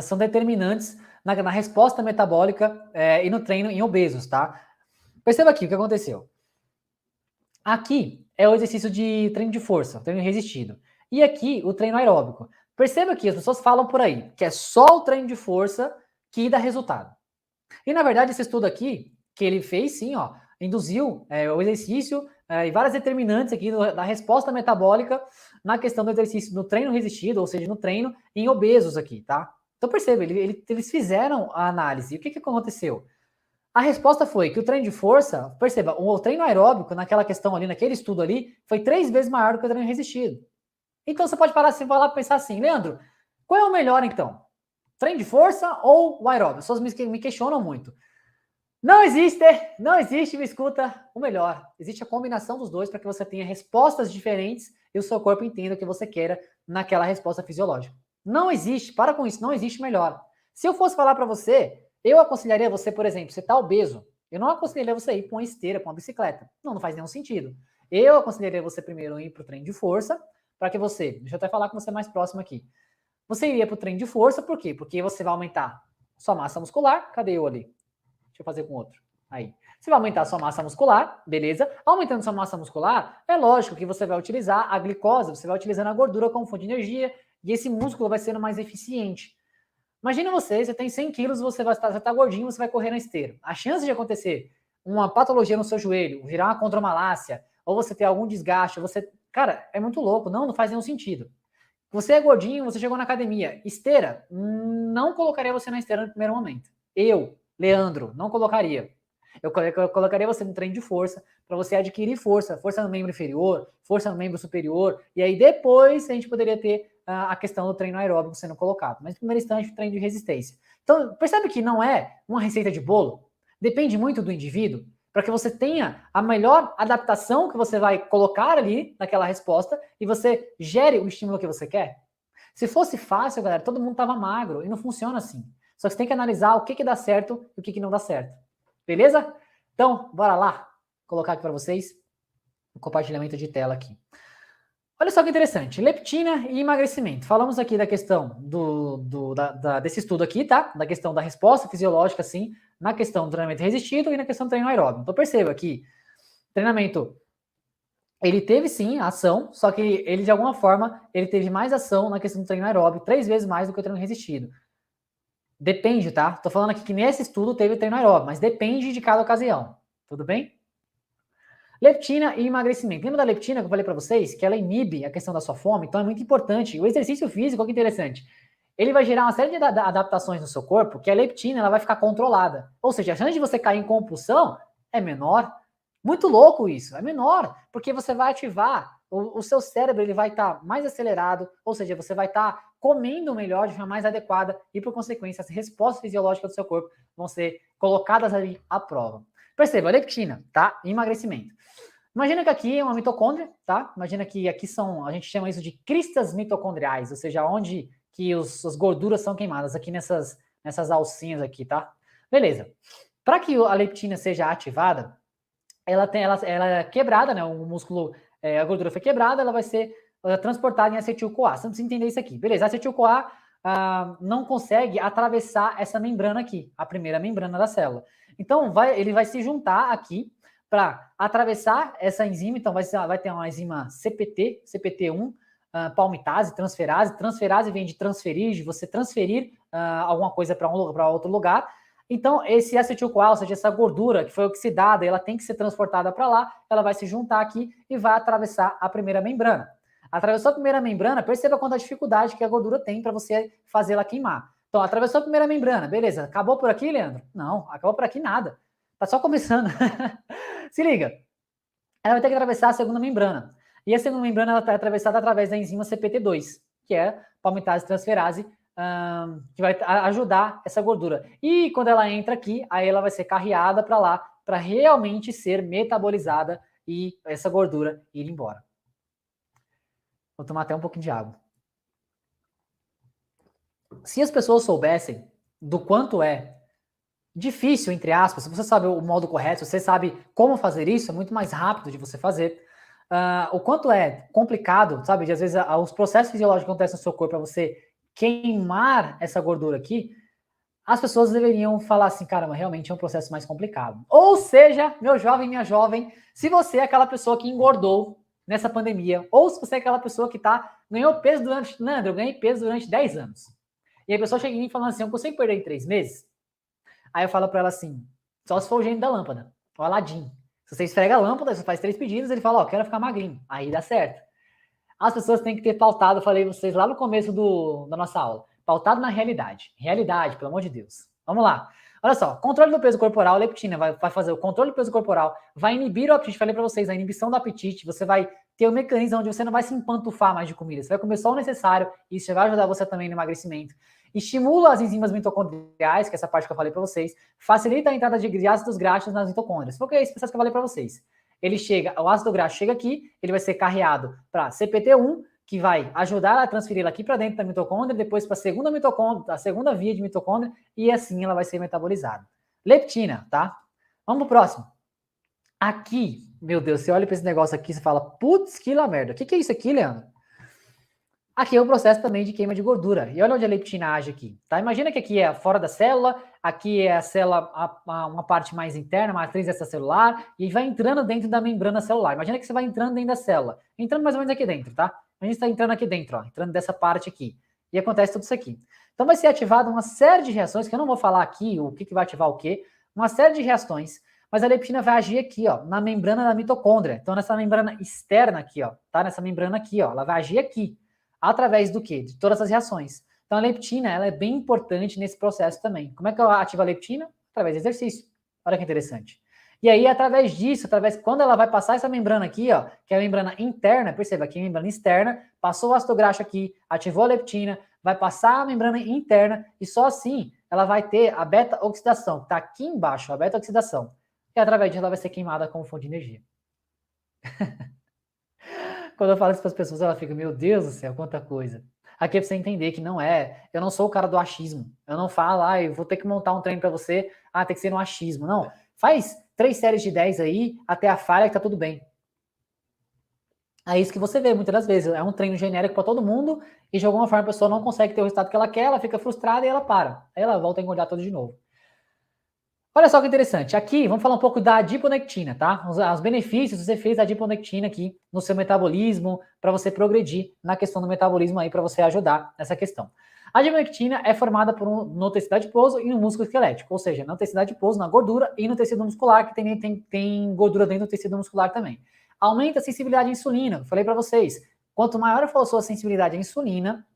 são determinantes na resposta metabólica e no treino em obesos, tá? Perceba aqui o que aconteceu. Aqui é o exercício de treino de força, treino resistido. E aqui o treino aeróbico. Perceba que as pessoas falam por aí que é só o treino de força que dá resultado. E na verdade esse estudo aqui, que ele fez sim, ó, induziu o exercício e várias determinantes aqui da resposta metabólica na questão do exercício no treino resistido, ou seja, no treino em obesos aqui, tá? Então perceba, eles fizeram a análise. E o que aconteceu? A resposta foi que o treino de força, perceba, o treino aeróbico naquela questão ali, naquele estudo ali, foi 3 vezes maior do que o treino resistido. Então você pode parar assim, vai lá pensar assim, Leandro, qual é o melhor então? Treino de força ou o aeróbico? As pessoas me questionam muito. Não existe, me escuta, o melhor. Existe a combinação dos dois para que você tenha respostas diferentes e o seu corpo entenda o que você queira naquela resposta fisiológica. Não existe, para com isso, não existe melhor. Se eu fosse falar para você, eu aconselharia você, por exemplo, você está obeso, eu não aconselharia você ir para uma esteira, para uma bicicleta. Não faz nenhum sentido. Eu aconselharia você primeiro ir para o treino de força, para que você, deixa eu até falar com você mais próximo aqui. Você iria para o treino de força, por quê? Porque você vai aumentar sua massa muscular. Cadê eu ali? Deixa eu fazer com outro. Aí. Você vai aumentar sua massa muscular, beleza? Aumentando sua massa muscular, é lógico que você vai utilizar a glicose, você vai utilizando a gordura como fonte de energia, e esse músculo vai sendo mais eficiente. Imagina você tem 100 quilos, você tá gordinho, você vai correr na esteira. A chance de acontecer uma patologia no seu joelho, virar uma condromalácia, ou você ter algum desgaste, cara, é muito louco, não faz nenhum sentido. Você é gordinho, você chegou na academia, esteira, não colocaria você na esteira no primeiro momento. Eu, Leandro, não colocaria. Eu colocaria você no treino de força, para você adquirir força no membro inferior, força no membro superior, e aí depois a gente poderia ter a questão do treino aeróbico sendo colocado. Mas, em primeiro instante, o treino de resistência. Então, percebe que não é uma receita de bolo? Depende muito do indivíduo, para que você tenha a melhor adaptação que você vai colocar ali naquela resposta e você gere o estímulo que você quer. Se fosse fácil, galera, todo mundo tava magro, e não funciona assim. Só que você tem que analisar o que dá certo e o que não dá certo. Beleza? Então, bora lá. Vou colocar aqui para vocês o compartilhamento de tela aqui. Olha só que interessante, leptina e emagrecimento. Falamos aqui da questão desse estudo aqui, tá? Da questão da resposta fisiológica, sim, na questão do treinamento resistido e na questão do treino aeróbico. Então perceba que treinamento, ele teve sim ação, só que ele de alguma forma, ele teve mais ação na questão do treino aeróbico, 3 vezes mais do que o treino resistido. Depende, tá? Tô falando aqui que nesse estudo teve treino aeróbico, mas depende de cada ocasião. Tudo bem? Leptina e emagrecimento. Lembra da leptina que eu falei para vocês? Que ela inibe a questão da sua fome, então é muito importante. O exercício físico, olha que interessante. Ele vai gerar uma série de adaptações no seu corpo, que a leptina ela vai ficar controlada. Ou seja, a chance de você cair em compulsão é menor. Muito louco isso, é menor, porque você vai ativar, o seu cérebro ele vai estar mais acelerado, ou seja, você vai estar comendo melhor, de forma mais adequada, e por consequência, as respostas fisiológicas do seu corpo vão ser colocadas ali à prova. Perceba, a leptina, tá? Emagrecimento. Imagina que aqui é uma mitocôndria, tá? Imagina que aqui são, a gente chama isso de cristas mitocondriais, ou seja, onde que as gorduras são queimadas, aqui nessas alcinhas aqui, tá? Beleza. Para que a leptina seja ativada, ela é quebrada, né? O músculo, a gordura foi quebrada, ela vai ser transportada em acetil-CoA. Você precisa entender isso aqui. Beleza, a acetil-CoA não consegue atravessar essa membrana aqui, a primeira membrana da célula. Então, ele vai se juntar aqui para atravessar essa enzima. Então, vai ter uma enzima CPT1, palmitase, transferase. Transferase vem de transferir, de você transferir alguma coisa para outro lugar. Então, esse acetil-CoA, ou seja, essa gordura que foi oxidada, ela tem que ser transportada para lá, ela vai se juntar aqui e vai atravessar a primeira membrana. Atravessou a primeira membrana, perceba quanta dificuldade que a gordura tem para você fazer ela queimar. Então, atravessou a primeira membrana, beleza. Acabou por aqui, Leandro? Não, acabou por aqui nada. Tá só começando. Se liga. Ela vai ter que atravessar a segunda membrana. E a segunda membrana ela está atravessada através da enzima CPT2, que é palmitase transferase, que vai ajudar essa gordura. E quando ela entra aqui, aí ela vai ser carreada para lá, para realmente ser metabolizada e essa gordura ir embora. Vou tomar até um pouquinho de água. Se as pessoas soubessem do quanto é difícil, entre aspas, se você sabe o modo correto, se você sabe como fazer isso, é muito mais rápido de você fazer. O quanto é complicado, sabe, de às vezes os processos fisiológicos que acontecem no seu corpo para você queimar essa gordura aqui, as pessoas deveriam falar assim, caramba, realmente é um processo mais complicado. Ou seja, meu jovem, minha jovem, se você é aquela pessoa que engordou nessa pandemia, ou se você é aquela pessoa que ganhou peso durante, Leandro, eu ganhei peso durante 10 anos. E a pessoa chega em mim falando assim, eu consigo perder em 3 meses? Aí eu falo para ela assim, só se for o gênio da lâmpada, o Aladim. Se você esfrega a lâmpada, você faz 3 pedidos, ele fala, quero ficar magrinho. Aí dá certo. As pessoas têm que ter pautado, eu falei vocês lá no começo da nossa aula, pautado na realidade. Realidade, pelo amor de Deus. Vamos lá. Olha só, controle do peso corporal, a leptina vai fazer o controle do peso corporal, vai inibir o apetite, falei para vocês, a inibição do apetite, você vai ter um mecanismo onde você não vai se empantufar mais de comida, você vai comer só o necessário, e isso vai ajudar você também no emagrecimento. Estimula as enzimas mitocondriais, que é essa parte que eu falei para vocês, facilita a entrada de ácidos graxos nas mitocôndrias. Foi esse processo que eu falei para vocês. O ácido graxo chega aqui, ele vai ser carreado para CPT1, que vai ajudar a transferi-la aqui para dentro da mitocôndria, depois para a segunda mitocôndria, a segunda via de mitocôndria, e assim ela vai ser metabolizada. Leptina, tá? Vamos pro próximo. Aqui, meu Deus, você olha para esse negócio aqui e fala, putz, que la merda. O que é isso aqui, Leandro? Aqui é o processo também de queima de gordura. E olha onde a leptina age aqui, tá? Imagina que aqui é fora da célula, aqui é a célula, uma parte mais interna, a matriz extracelular, e vai entrando dentro da membrana celular. Imagina que você vai entrando dentro da célula, entrando mais ou menos aqui dentro, tá? A gente está entrando aqui dentro, entrando dessa parte aqui. E acontece tudo isso aqui. Então vai ser ativada uma série de reações, que eu não vou falar aqui o que vai ativar o quê, uma série de reações, mas a leptina vai agir aqui, na membrana da mitocôndria. Então nessa membrana externa aqui, tá? Nessa membrana aqui, ela vai agir aqui. Através do quê? De todas as reações. Então a leptina, ela é bem importante nesse processo também. Como é que eu ativo a leptina? Através do exercício. Olha que interessante. E aí, através disso, quando ela vai passar essa membrana aqui, que é a membrana interna, perceba, aqui é a membrana externa, passou o ácido graxo aqui, ativou a leptina, vai passar a membrana interna, e só assim ela vai ter a beta-oxidação, que está aqui embaixo, a beta-oxidação. E através disso ela vai ser queimada como fonte de energia. Quando eu falo isso para as pessoas, ela fica, meu Deus do céu, quanta coisa. Aqui é para você entender que eu não sou o cara do achismo. Eu não falo, eu vou ter que montar um treino para você, tem que ser no achismo. Não, faz 3 séries de 10 aí, até a falha que tá tudo bem. É isso que você vê muitas das vezes. É um treino genérico para todo mundo e de alguma forma a pessoa não consegue ter o resultado que ela quer, ela fica frustrada e ela para. Aí ela volta a engordar tudo de novo. Olha só que interessante. Aqui, vamos falar um pouco da adiponectina, tá? Os benefícios, os efeitos da adiponectina aqui no seu metabolismo, para você progredir na questão do metabolismo aí, para você ajudar nessa questão. A adiponectina é formada no tecido adiposo e no músculo esquelético, ou seja, no tecido adiposo, na gordura e no tecido muscular, que tem gordura dentro do tecido muscular também. Aumenta a sensibilidade à insulina, eu falei para vocês. Quanto maior for a sua sensibilidade à insulina,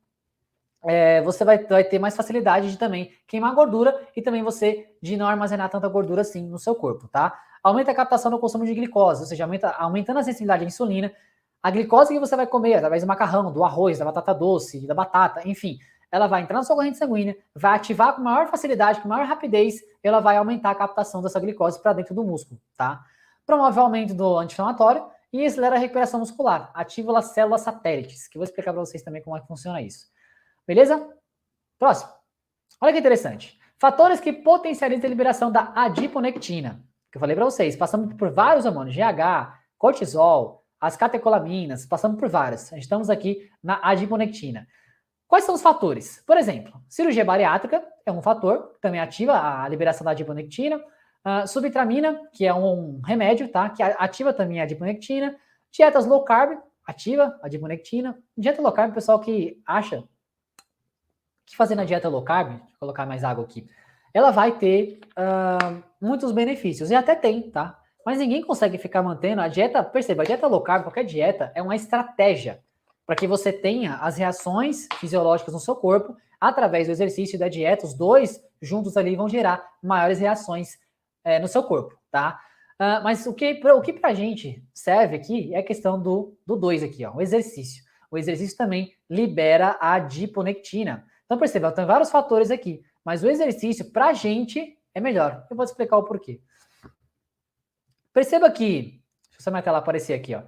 você vai ter mais facilidade de também queimar gordura e também você de não armazenar tanta gordura assim no seu corpo, tá? Aumenta a captação do consumo de glicose, ou seja, aumentando a sensibilidade à insulina. A glicose que você vai comer através do macarrão, do arroz, da batata doce, da batata, enfim, ela vai entrar na sua corrente sanguínea, vai ativar com maior facilidade, com maior rapidez, ela vai aumentar a captação dessa glicose para dentro do músculo, tá? Promove o aumento do anti-inflamatório e acelera a recuperação muscular, ativa as células satélites, que eu vou explicar para vocês também como é que funciona isso. Beleza? Próximo. Olha que interessante. Fatores que potencializam a liberação da adiponectina, que eu falei para vocês, passamos por vários hormônios, GH, cortisol, as catecolaminas, passamos por várias. Estamos aqui na adiponectina. Quais são os fatores? Por exemplo, cirurgia bariátrica é um fator que também ativa a liberação da adiponectina. Subtramina, que é um remédio, tá? Que ativa também a adiponectina. Dietas low carb, ativa a adiponectina. Dieta low carb, pessoal que acha que fazer na dieta low carb, vou colocar mais água aqui, ela vai ter muitos benefícios, e até tem, tá? Mas ninguém consegue ficar mantendo a dieta, perceba, a dieta low carb, qualquer dieta, é uma estratégia para que você tenha as reações fisiológicas no seu corpo, através do exercício e da dieta, os dois juntos ali vão gerar maiores reações no seu corpo, tá? Mas o que pra gente serve aqui é a questão do 2 aqui, ó, o exercício. O exercício também libera a adiponectina. Então, perceba, tem vários fatores aqui, mas o exercício, pra gente, é melhor. Eu vou te explicar o porquê. Perceba que, deixa eu só marcar ela aparecer aqui, ó.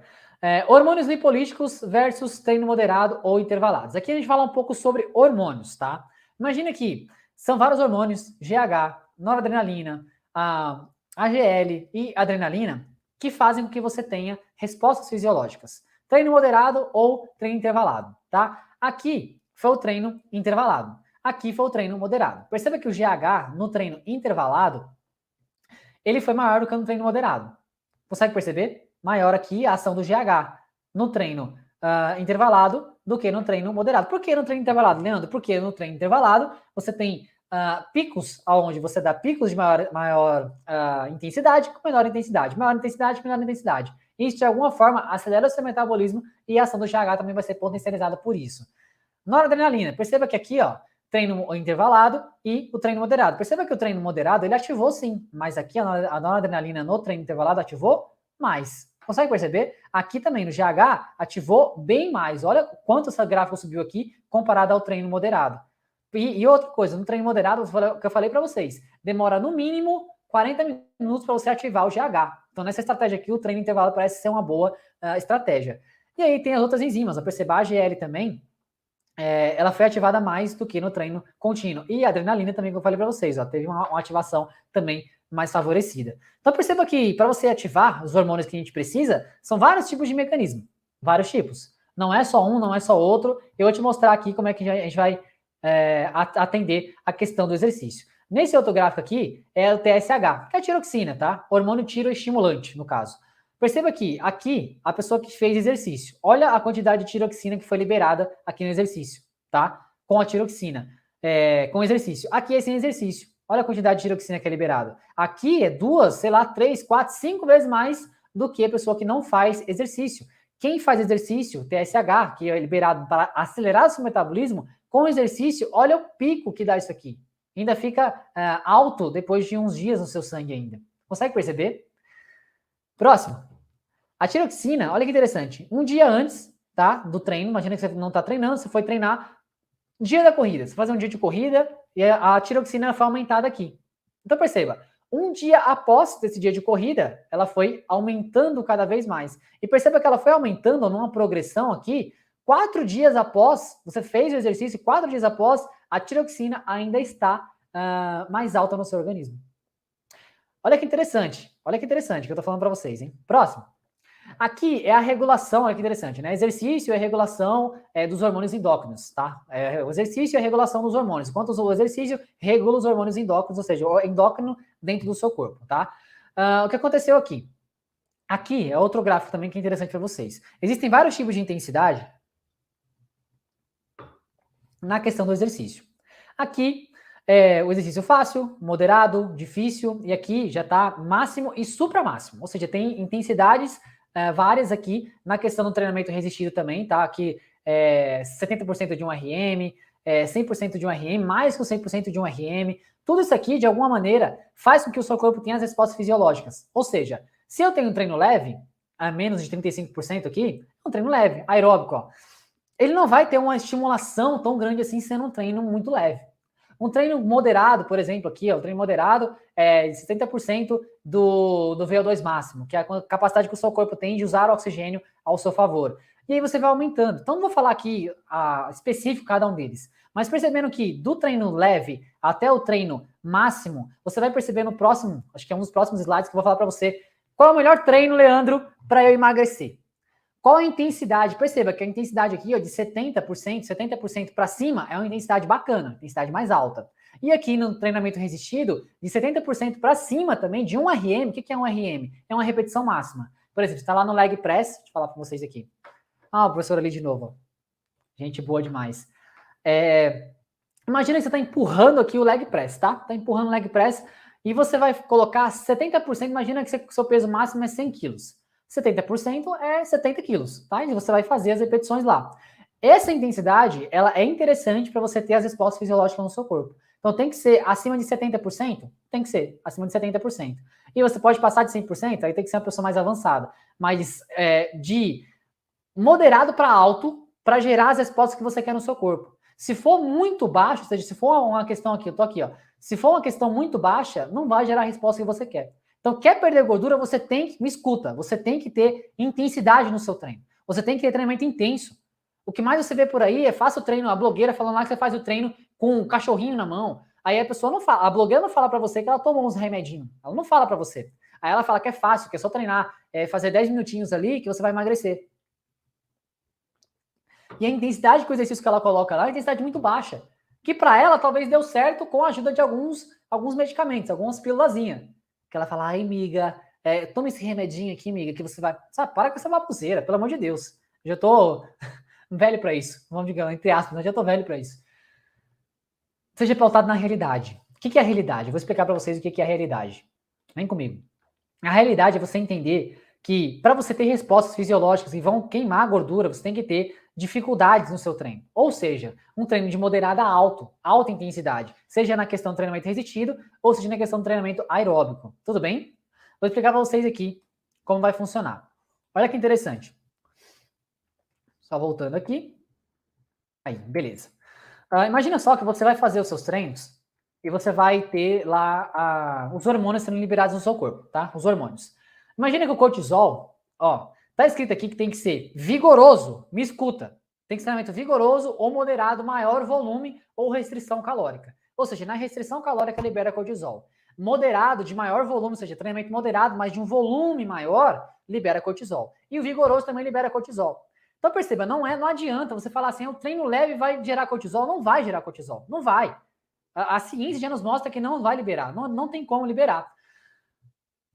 Hormônios lipolíticos versus treino moderado ou intervalados. Aqui a gente fala um pouco sobre hormônios, tá? Imagina que são vários hormônios, GH, noradrenalina, AGL e adrenalina, que fazem com que você tenha respostas fisiológicas. Treino moderado ou treino intervalado, tá? Aqui foi o treino intervalado. Aqui foi o treino moderado. Perceba que o GH no treino intervalado, ele foi maior do que no treino moderado. Consegue perceber? Maior aqui a ação do GH no treino intervalado do que no treino moderado. Por que no treino intervalado, Leandro? Porque no treino intervalado você tem picos, onde você dá picos de maior intensidade com menor intensidade. Maior intensidade, menor intensidade. Isso, de alguma forma, acelera o seu metabolismo e a ação do GH também vai ser potencializada por isso. Noradrenalina, perceba que aqui, ó, treino intervalado e o treino moderado. Perceba que o treino moderado, ele ativou sim, mas aqui a noradrenalina no treino intervalado ativou mais. Consegue perceber? Aqui também no GH ativou bem mais. Olha quanto essa gráfica subiu aqui comparado ao treino moderado. E outra coisa, no treino moderado, o que eu falei para vocês, demora no mínimo 40 minutos para você ativar o GH. Então, nessa estratégia aqui, o treino intervalado parece ser uma boa estratégia. E aí tem as outras enzimas, perceba a AGL também, ela foi ativada mais do que no treino contínuo. E a adrenalina também, que eu falei para vocês, ó, teve uma ativação também mais favorecida. Então perceba que para você ativar os hormônios que a gente precisa, são vários tipos de mecanismo. Vários tipos. Não é só um, não é só outro. Eu vou te mostrar aqui como é que a gente vai atender a questão do exercício. Nesse outro gráfico aqui é o TSH, que é a tiroxina, tá? Hormônio tiroestimulante, no caso. Perceba que aqui, a pessoa que fez exercício, olha a quantidade de tiroxina que foi liberada aqui no exercício, tá? Com a tiroxina, com exercício. Aqui é sem exercício. Olha a quantidade de tiroxina que é liberada. Aqui é 2, sei lá, 3, 4, 5 vezes mais do que a pessoa que não faz exercício. Quem faz exercício, TSH, que é liberado para acelerar o seu metabolismo, com exercício, olha o pico que dá isso aqui. Ainda fica alto depois de uns dias no seu sangue ainda. Consegue perceber? Próximo. A tiroxina, olha que interessante. Um dia antes, tá, do treino, imagina que você não está treinando, você foi treinar dia da corrida. Você fazer um dia de corrida e a tiroxina foi aumentada aqui. Então perceba, um dia após esse dia de corrida, ela foi aumentando cada vez mais. E perceba que ela foi aumentando numa progressão aqui, 4 dias após, você fez o exercício, 4 dias após, a tiroxina ainda está mais alta no seu organismo. Olha que interessante que eu tô falando para vocês, hein? Próximo. Aqui é a regulação, olha que interessante, né? Exercício é regulação dos hormônios endócrinos, tá? O exercício é a regulação dos hormônios. Enquanto o exercício regula os hormônios endócrinos, ou seja, o endócrino dentro do seu corpo, tá? O que aconteceu aqui? Aqui é outro gráfico também que é interessante para vocês. Existem vários tipos de intensidade. na questão do exercício. Aqui, o exercício fácil, moderado, difícil, e aqui já está máximo e supramáximo, ou seja, tem intensidades várias aqui na questão do treinamento resistido também, tá? Aqui 70% de um RM, 100% de um RM, mais que o 100% de um RM, tudo isso aqui, de alguma maneira, faz com que o seu corpo tenha as respostas fisiológicas. Ou seja, se eu tenho um treino leve, a menos de 35% aqui, é um treino leve, aeróbico, ó, ele não vai ter uma estimulação tão grande assim sendo um treino muito leve. Um treino moderado, por exemplo, aqui, ó, o treino moderado é 70% do VO2 máximo, que é a capacidade que o seu corpo tem de usar o oxigênio ao seu favor. E aí você vai aumentando. Então, não vou falar aqui específico cada um deles, mas percebendo que do treino leve até o treino máximo, você vai perceber no próximo, acho que é um dos próximos slides que eu vou falar para você, qual é o melhor treino, Leandro, para eu emagrecer. Qual a intensidade? Perceba que a intensidade aqui, ó, de 70% para cima é uma intensidade bacana, intensidade mais alta. E aqui no treinamento resistido, de 70% para cima também, de 1 RM, o que é 1 RM? É uma repetição máxima. Por exemplo, você está lá no leg press, deixa eu falar para vocês aqui. Ah, o professor ali de novo. Ó. Gente boa demais. Imagina que você está empurrando aqui o leg press, tá? Está empurrando o leg press e você vai colocar 70%, imagina que o seu peso máximo é 100 quilos. 70% é 70 quilos, tá? E você vai fazer as repetições lá. Essa intensidade, ela é interessante para você ter as respostas fisiológicas no seu corpo. Então, tem que ser acima de 70%? Tem que ser acima de 70%. E você pode passar de 100%, aí tem que ser uma pessoa mais avançada. Mas de moderado para alto, para gerar as respostas que você quer no seu corpo. Se for muito baixo, ou seja, se for uma questão aqui, eu tô aqui, ó. Se for uma questão muito baixa, não vai gerar a resposta que você quer. Então, quer perder gordura, você tem que, me escuta, você tem que ter intensidade no seu treino. Você tem que ter treinamento intenso. O que mais você vê por aí é faça o treino, a blogueira falando lá que você faz o treino com um cachorrinho na mão. Aí a pessoa não fala, a blogueira não fala para você que ela tomou uns remedinhos. Ela não fala para você. Aí ela fala que é fácil, que é só treinar, fazer 10 minutinhos ali que você vai emagrecer. E a intensidade que o exercício que ela coloca lá é uma intensidade muito baixa. Que para ela talvez deu certo com a ajuda de alguns medicamentos, algumas pílulazinhas. Que ela fala, ai, miga, toma esse remedinho aqui, miga, que você vai... Sabe, para com essa baboseira, pelo amor de Deus. Já tô velho para isso. Vamos dizer, entre aspas, eu já tô velho para isso. Seja pautado na realidade. O que é a realidade? Eu vou explicar para vocês o que é a realidade. Vem comigo. A realidade é você entender que para você ter respostas fisiológicas que vão queimar a gordura, você tem que ter dificuldades no seu treino. Ou seja, um treino de moderada a alta intensidade, seja na questão do treinamento resistido ou seja na questão do treinamento aeróbico. Tudo bem? Vou explicar para vocês aqui como vai funcionar. Olha que interessante. Só voltando aqui. Aí, beleza. Imagina só que você vai fazer os seus treinos e você vai ter lá os hormônios sendo liberados no seu corpo, tá? Os hormônios. Imagina que o cortisol, ó, tá escrito aqui que tem que ser vigoroso, me escuta, tem que ser treinamento vigoroso ou moderado, maior volume ou restrição calórica. Ou seja, na restrição calórica libera cortisol. Moderado, de maior volume, ou seja, treinamento moderado, mas de um volume maior, libera cortisol. E o vigoroso também libera cortisol. Então perceba, não adianta você falar assim, o treino leve vai gerar cortisol, não vai gerar cortisol, não vai. A ciência já nos mostra que não vai liberar, não tem como liberar.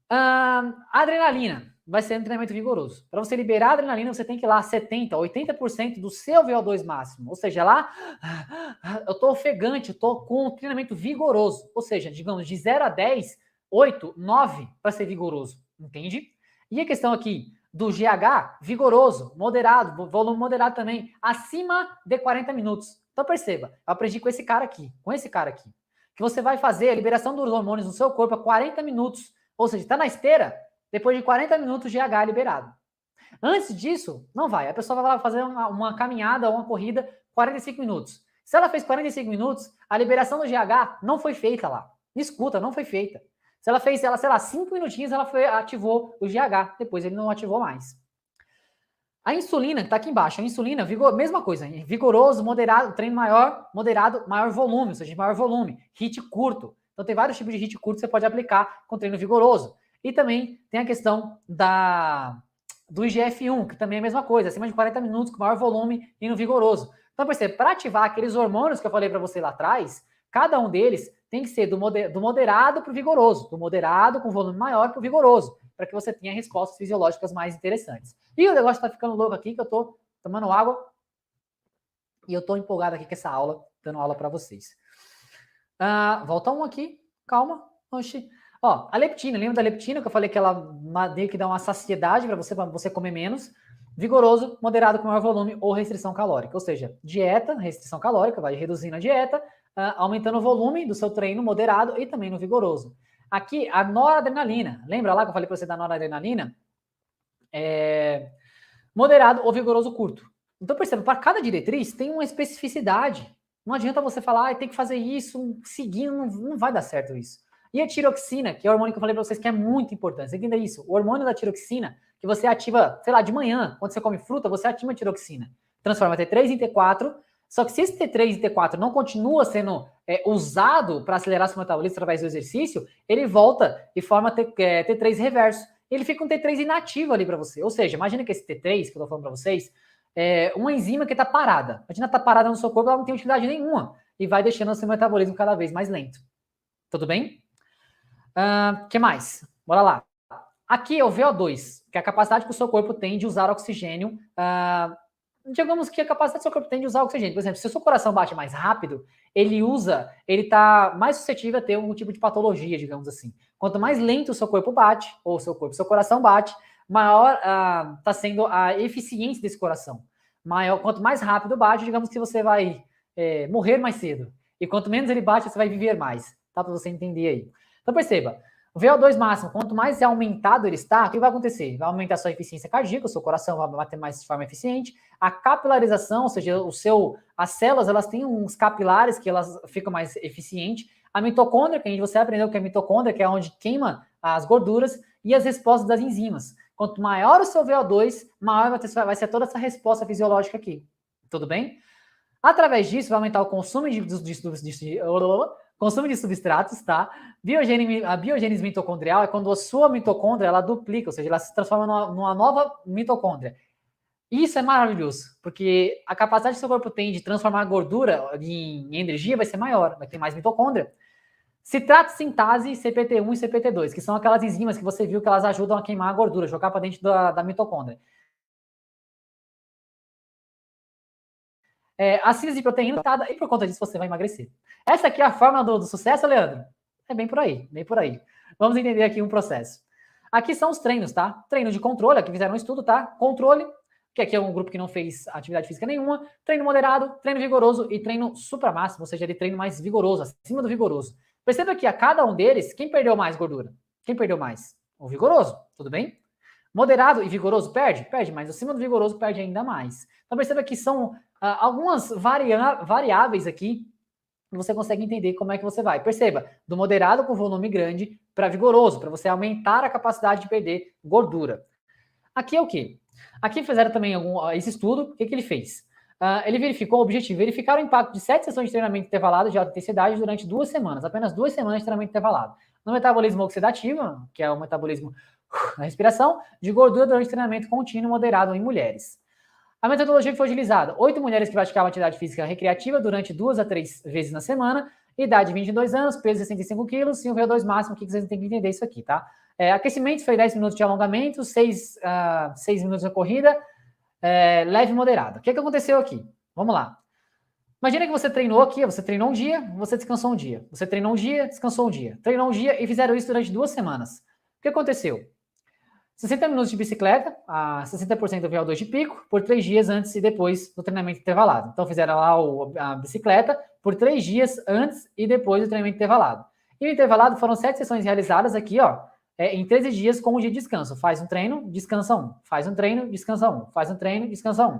A adrenalina vai ser um treinamento vigoroso. Para você liberar a adrenalina, você tem que ir lá 70%, 80% do seu VO2 máximo. Ou seja, lá eu estou ofegante, eu estou com um treinamento vigoroso. Ou seja, digamos, de 0 a 10, 8, 9 para ser vigoroso. Entende? E a questão aqui do GH, vigoroso, moderado, volume moderado também, acima de 40 minutos. Então perceba, eu aprendi com esse cara aqui, que você vai fazer a liberação dos hormônios no seu corpo a 40 minutos. Ou seja, está na esteira, depois de 40 minutos GH é liberado. Antes disso, não vai. A pessoa vai lá fazer uma caminhada ou uma corrida 45 minutos. Se ela fez 45 minutos, a liberação do GH não foi feita lá. Escuta, não foi feita. Se ela fez, sei lá, 5 minutinhos, ela ativou o GH. Depois ele não ativou mais. A insulina, que está aqui embaixo, a insulina, mesma coisa, vigoroso, moderado, treino maior, moderado, maior volume, ou seja, maior volume, HIIT curto. Então tem vários tipos de HIIT curto que você pode aplicar com treino vigoroso. E também tem a questão do IGF-1, que também é a mesma coisa, acima de 40 minutos, com maior volume e no vigoroso. Então, percebe, para ativar aqueles hormônios que eu falei para você lá atrás, cada um deles tem que ser do moderado para o vigoroso, do moderado com volume maior para o vigoroso, para que você tenha respostas fisiológicas mais interessantes. E o negócio está ficando louco aqui, que eu estou tomando água. E eu tô empolgado aqui com essa aula, dando aula para vocês. Volta um aqui, calma. Oxi. Ó, a leptina, lembra da leptina que eu falei que ela meio que dá uma saciedade para você comer menos? Vigoroso, moderado com maior volume ou restrição calórica. Ou seja, dieta, restrição calórica, vai reduzindo a dieta, aumentando o volume do seu treino moderado e também no vigoroso. Aqui, a noradrenalina. Lembra lá que eu falei para você da noradrenalina? Moderado ou vigoroso curto. Então, perceba, para cada diretriz tem uma especificidade. Não adianta você falar, tem que fazer isso, seguindo, não vai dar certo isso. E a tiroxina, que é o hormônio que eu falei para vocês que é muito importante. Você entenda isso. O hormônio da tiroxina, que você ativa, sei lá, de manhã, quando você come fruta, você ativa a tiroxina. Transforma T3 em T4. Só que se esse T3 e T4 não continua sendo usado para acelerar seu metabolismo através do exercício, ele volta e forma T3 reverso. Ele fica um T3 inativo ali para você. Ou seja, imagina que esse T3 que eu tô falando para vocês é uma enzima que está parada. Imagina tá parada no seu corpo, ela não tem utilidade nenhuma e vai deixando o seu metabolismo cada vez mais lento. Tudo bem? Que mais? Bora lá. Aqui é o VO2, que é a capacidade que o seu corpo tem de usar oxigênio. Digamos que a capacidade do seu corpo tem de usar oxigênio. Por exemplo, se o seu coração bate mais rápido, ele está mais suscetível a ter algum tipo de patologia, digamos assim. Quanto mais lento o seu corpo bate, ou seu coração bate, maior está sendo a eficiência desse coração. Quanto mais rápido bate, digamos que você vai morrer mais cedo. E quanto menos ele bate, você vai viver mais. Tá? Para você entender aí. Então perceba, o VO2 máximo, quanto mais aumentado ele está, o que vai acontecer? Vai aumentar a sua eficiência cardíaca, o seu coração vai bater mais de forma eficiente. A capilarização, ou seja, as células, elas têm uns capilares que elas ficam mais eficientes. A mitocôndria, que você aprendeu que é a mitocôndria, que é onde queima as gorduras, e as respostas das enzimas. Quanto maior o seu VO2, maior vai ser toda essa resposta fisiológica aqui. Tudo bem? Através disso, vai aumentar o consumo consumo de substratos, tá? A biogênese mitocondrial é quando a sua mitocôndria, ela duplica, ou seja, ela se transforma numa nova mitocôndria. Isso é maravilhoso, porque a capacidade que o seu corpo tem de transformar a gordura em energia vai ser maior, vai ter mais mitocôndria. Citrato sintase, CPT1 e CPT2, que são aquelas enzimas que você viu que elas ajudam a queimar a gordura, jogar para dentro da mitocôndria. A síntese de proteína e por conta disso você vai emagrecer. Essa aqui é a fórmula do sucesso, Leandro? É bem por aí, bem por aí. Vamos entender aqui um processo. Aqui são os treinos, tá? Treino de controle, aqui fizeram um estudo, tá? Controle, que aqui é um grupo que não fez atividade física nenhuma, treino moderado, treino vigoroso e treino supramáximo, ou seja, de treino mais vigoroso, acima do vigoroso. Perceba que a cada um deles, quem perdeu mais gordura? Quem perdeu mais? O vigoroso, tudo bem? Moderado e vigoroso perde? Perde, mas acima do vigoroso perde ainda mais. Então perceba que são algumas variáveis aqui que você consegue entender como é que você vai. Perceba, do moderado com volume grande para vigoroso, para você aumentar a capacidade de perder gordura. Aqui é o quê? Aqui fizeram também esse estudo, o que ele fez? Ele verificou o objetivo, verificar o impacto de 7 sessões de treinamento intervalado de alta intensidade durante 2 semanas, apenas 2 semanas de treinamento intervalado. No metabolismo oxidativo, que é o metabolismo na respiração, de gordura durante treinamento contínuo moderado em mulheres. A metodologia que foi utilizada, 8 mulheres que praticavam atividade física recreativa durante 2 a 3 vezes na semana, idade 22 anos, peso 65 quilos e um VO2 máximo, que vocês têm que entender isso aqui, tá? Aquecimento foi 10 minutos de alongamento, 6 minutos de corrida, leve e moderado. O que aconteceu aqui? Vamos lá. Imagina que você treinou aqui, você treinou um dia, você descansou um dia. Você treinou um dia, descansou um dia. Treinou um dia e fizeram isso durante 2 semanas. O que aconteceu? 60 minutos de bicicleta, a 60% do VO2 de pico, por 3 dias antes e depois do treinamento intervalado. Então, fizeram lá a bicicleta por 3 dias antes e depois do treinamento intervalado. E no intervalado foram 7 sessões realizadas aqui, ó, em 13 dias com um dia de descanso. Faz um treino, descansa um. Faz um treino, descansa um. Faz um treino, descansa um.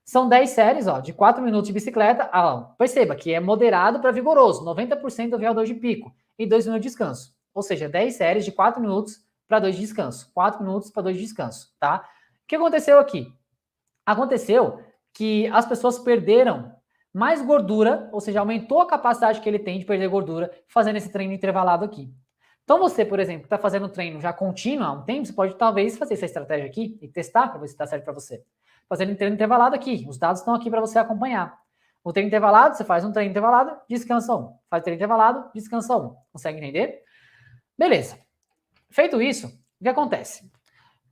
São 10 séries, ó, de 4 minutos de bicicleta. Perceba que é moderado para vigoroso, 90% do VO2 de pico e 2 minutos de descanso. Ou seja, 10 séries de 4 minutos para 2 de descanso. 4 minutos para 2 de descanso, tá? O que aconteceu aqui? Aconteceu que as pessoas perderam mais gordura, ou seja, aumentou a capacidade que ele tem de perder gordura fazendo esse treino intervalado aqui. Então você, por exemplo, que está fazendo um treino já contínuo há um tempo, você pode talvez fazer essa estratégia aqui e testar para ver se está certo para você. Fazendo um treino intervalado aqui, os dados estão aqui para você acompanhar. O treino intervalado, você faz um treino intervalado, descansa um. Faz treino intervalado, descansa um. Consegue entender? Beleza. Feito isso, o que acontece?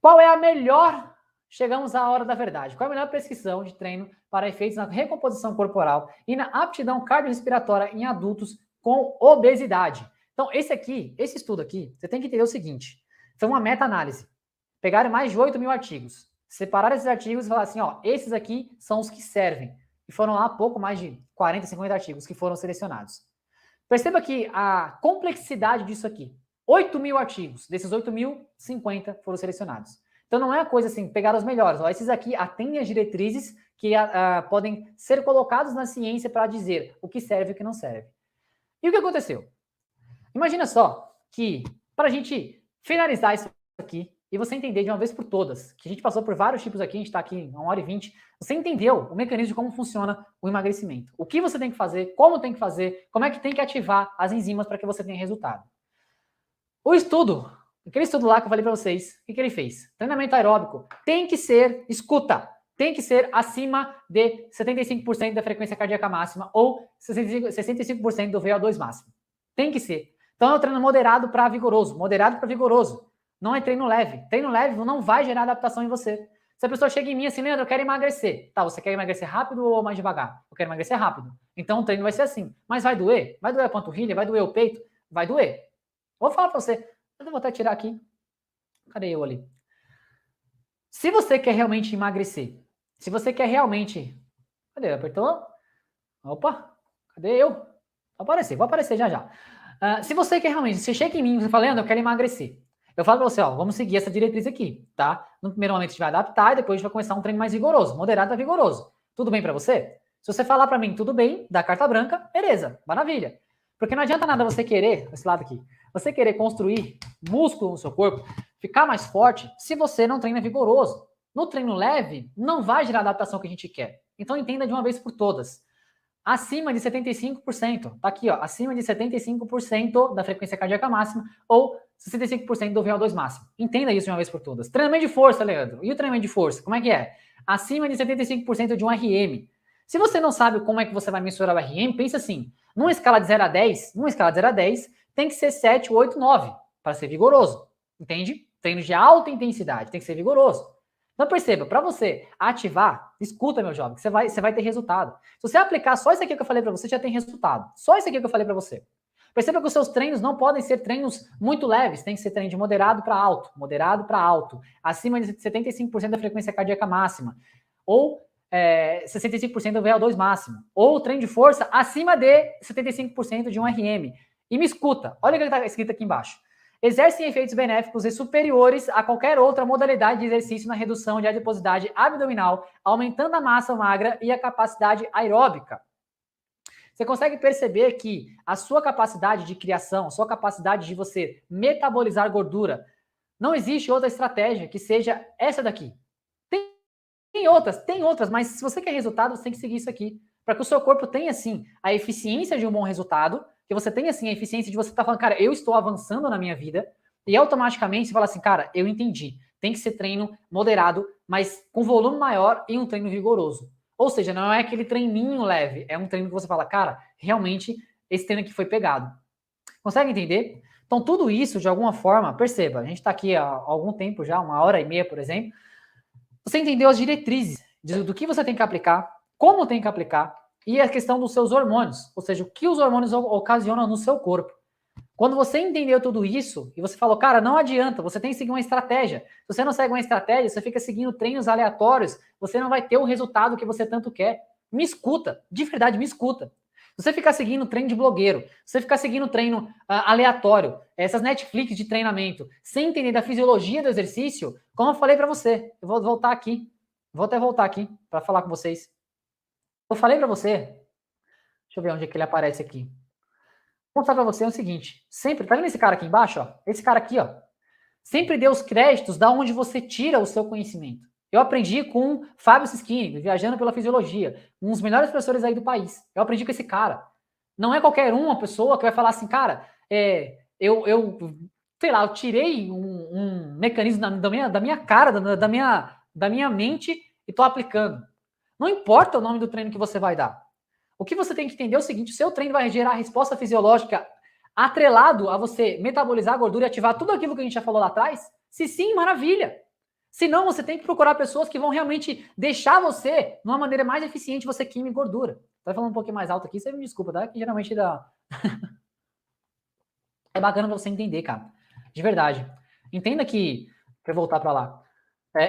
Qual é a melhor chegamos à hora da verdade. Qual é a melhor prescrição de treino para efeitos na recomposição corporal e na aptidão cardiorrespiratória em adultos com obesidade? Então, esse estudo aqui, você tem que entender o seguinte, foi uma meta-análise. Pegaram mais de 8 mil artigos, separaram esses artigos e falaram assim, ó, esses aqui são os que servem. E foram lá pouco mais de 40, 50 artigos que foram selecionados. Perceba que a complexidade disso aqui, 8 mil artigos, desses 8 mil, 50 foram selecionados. Então não é a coisa assim, pegar os melhores, ó, esses aqui atendem as diretrizes que podem ser colocados na ciência para dizer o que serve e o que não serve. E o que aconteceu? Imagina só que, para a gente finalizar isso aqui, e você entender de uma vez por todas, que a gente passou por vários tipos aqui, a gente está aqui 1h20, você entendeu o mecanismo de como funciona o emagrecimento. O que você tem que fazer, como tem que fazer, como é que tem que ativar as enzimas para que você tenha resultado. O estudo, aquele estudo lá que eu falei para vocês, o que ele fez? Treinamento aeróbico tem que ser, escuta, tem que ser acima de 75% da frequência cardíaca máxima ou 65% do VO2 máximo. Tem que ser. Então é um treino moderado para vigoroso, Não é treino leve. Treino leve não vai gerar adaptação em você. Se a pessoa chega em mim assim, Leandro, eu quero emagrecer. Tá, você quer emagrecer rápido ou mais devagar? Eu quero emagrecer rápido. Então o treino vai ser assim. Mas vai doer? Vai doer a panturrilha? Vai doer o peito? Vai doer. Vou falar pra você. Eu vou até tirar aqui. Cadê eu ali? Se você quer realmente emagrecer, se você quer realmente... Cadê? Apertou? Opa, cadê eu? Vou aparecer já já. Se você quer realmente, você chega em mim e você fala, Leandro, eu quero emagrecer. Eu falo pra você, ó, vamos seguir essa diretriz aqui, tá? No primeiro momento a gente vai adaptar e depois a gente vai começar um treino mais vigoroso, moderado a vigoroso. Tudo bem pra você? Se você falar pra mim, tudo bem, dá carta branca, beleza, maravilha. Porque não adianta nada você querer, esse lado aqui, você querer construir músculo no seu corpo, ficar mais forte, se você não treina vigoroso. No treino leve, não vai gerar a adaptação que a gente quer. Então entenda de uma vez por todas. Acima de 75%, tá aqui, ó, acima de 75% da frequência cardíaca máxima ou 65% do VO2 máximo. Entenda isso de uma vez por todas. Treinamento de força, Leandro. E o treinamento de força, como é que é? Acima de 75% de um RM. Se você não sabe como é que você vai mensurar o RM, pensa assim, numa escala de 0 a 10, tem que ser 7, 8, 9 para ser vigoroso. Entende? Treino de alta intensidade, tem que ser vigoroso. Então perceba, para você ativar, escuta, meu jovem, que você vai ter resultado. Se você aplicar só isso aqui que eu falei para você, já tem resultado. Só isso aqui que eu falei para você. Perceba que os seus treinos não podem ser treinos muito leves, tem que ser treino de moderado para alto, acima de 75% da frequência cardíaca máxima, ou 65% do VO2 máximo, ou treino de força acima de 75% de um RM. E me escuta, olha o que está escrito aqui embaixo. Exercem efeitos benéficos e superiores a qualquer outra modalidade de exercício na redução de adiposidade abdominal, aumentando a massa magra e a capacidade aeróbica. Você consegue perceber que a sua capacidade de criação, a sua capacidade de você metabolizar gordura, não existe outra estratégia que seja essa daqui. Tem outras, mas se você quer resultado, você tem que seguir isso aqui. Para que o seu corpo tenha, assim, a eficiência de um bom resultado, que você tenha, assim, a eficiência de você estar falando, cara, eu estou avançando na minha vida, e automaticamente você fala assim, cara, eu entendi. Tem que ser treino moderado, mas com volume maior e um treino vigoroso. Ou seja, não é aquele treininho leve, é um treino que você fala, cara, realmente esse treino aqui foi pegado. Consegue entender? Então tudo isso, de alguma forma, perceba, a gente está aqui há algum tempo já, 1h30, por exemplo, você entendeu as diretrizes do que você tem que aplicar, como tem que aplicar, e a questão dos seus hormônios, ou seja, o que os hormônios ocasionam no seu corpo. Quando você entendeu tudo isso, e você falou, cara, não adianta, você tem que seguir uma estratégia. Se você não segue uma estratégia, você fica seguindo treinos aleatórios, você não vai ter o resultado que você tanto quer. Me escuta, de verdade, me escuta. Se você ficar seguindo treino de blogueiro, se você ficar seguindo treino aleatório, essas Netflix de treinamento, sem entender da fisiologia do exercício, como eu falei para você, eu vou voltar aqui, vou até voltar aqui para falar com vocês. Eu falei para você, deixa eu ver onde é que ele aparece aqui. Vou mostrar para você o seguinte, sempre, tá vendo esse cara aqui embaixo, ó? Esse cara aqui, ó, sempre dê os créditos da onde você tira o seu conhecimento. Eu aprendi com Fábio Sischini, viajando pela fisiologia, um dos melhores professores aí do país. Eu aprendi com esse cara. Não é qualquer uma pessoa que vai falar assim, cara, sei lá, eu tirei um mecanismo da minha cara, da minha mente e tô aplicando. Não importa o nome do treino que você vai dar. O que você tem que entender é o seguinte, o seu treino vai gerar resposta fisiológica atrelado a você metabolizar a gordura e ativar tudo aquilo que a gente já falou lá atrás? Se sim, maravilha. Senão, você tem que procurar pessoas que vão realmente deixar você, de uma maneira mais eficiente, você queime gordura. Tá falando um pouquinho mais alto aqui, você me desculpa, tá? Que geralmente dá... É bacana pra você entender, cara. De verdade. Entenda que... Pra eu voltar pra lá.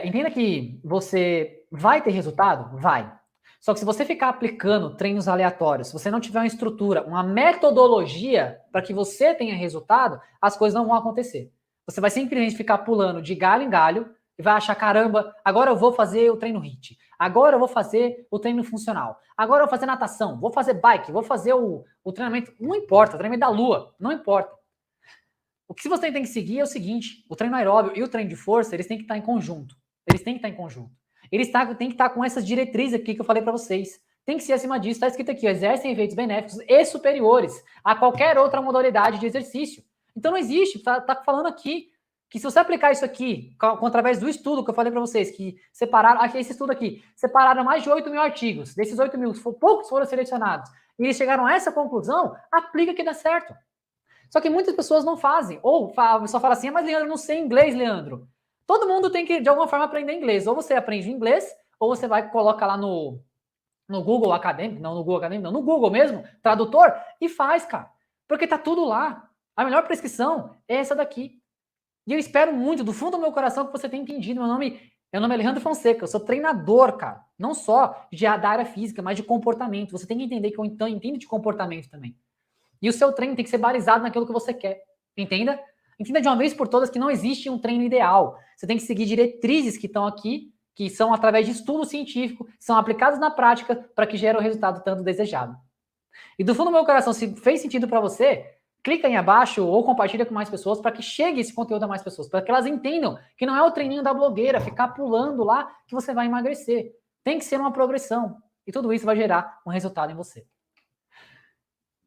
Entenda que você vai ter resultado? Vai. Só que se você ficar aplicando treinos aleatórios, se você não tiver uma estrutura, uma metodologia para que você tenha resultado, as coisas não vão acontecer. Você vai simplesmente ficar pulando de galho em galho e vai achar, caramba, agora eu vou fazer o treino HIIT, agora eu vou fazer o treino funcional, agora eu vou fazer natação, vou fazer bike, vou fazer o treinamento, não importa, o treinamento da lua, não importa. O que você tem que seguir é o seguinte, o treino aeróbio e o treino de força, eles têm que estar em conjunto. Eles têm que estar em conjunto. Eles têm que estar com essas diretrizes aqui que eu falei para vocês. Tem que ser acima disso, está escrito aqui, ó, exercem efeitos benéficos e superiores a qualquer outra modalidade de exercício. Então não existe, tá falando aqui, que se você aplicar isso aqui, através do estudo que eu falei para vocês, que separaram, esse estudo aqui, separaram mais de 8 mil artigos, desses 8 mil, poucos foram selecionados, e eles chegaram a essa conclusão, aplica que dá certo. Só que muitas pessoas não fazem. Ou só fala assim, mas Leandro, eu não sei inglês, Leandro. Todo mundo tem que, de alguma forma, aprender inglês. Ou você aprende inglês, ou você vai colocar lá no Google Acadêmico, não no Google Acadêmico, não, no Google mesmo, tradutor, e faz, cara. Porque tá tudo lá. A melhor prescrição é essa daqui. E eu espero muito, do fundo do meu coração, que você tenha entendido. Meu nome é Alejandro Fonseca, eu sou treinador, cara. Não só da área física, mas de comportamento. Você tem que entender que eu entendo de comportamento também. E o seu treino tem que ser balizado naquilo que você quer. Entenda? Entenda de uma vez por todas que não existe um treino ideal. Você tem que seguir diretrizes que estão aqui, que são através de estudo científico, são aplicados na prática para que gere o resultado tanto desejado. E do fundo do meu coração, se fez sentido para você, clica aí abaixo ou compartilha com mais pessoas para que chegue esse conteúdo a mais pessoas, para que elas entendam que não é o treininho da blogueira, ficar pulando lá que você vai emagrecer. Tem que ser uma progressão. E tudo isso vai gerar um resultado em você.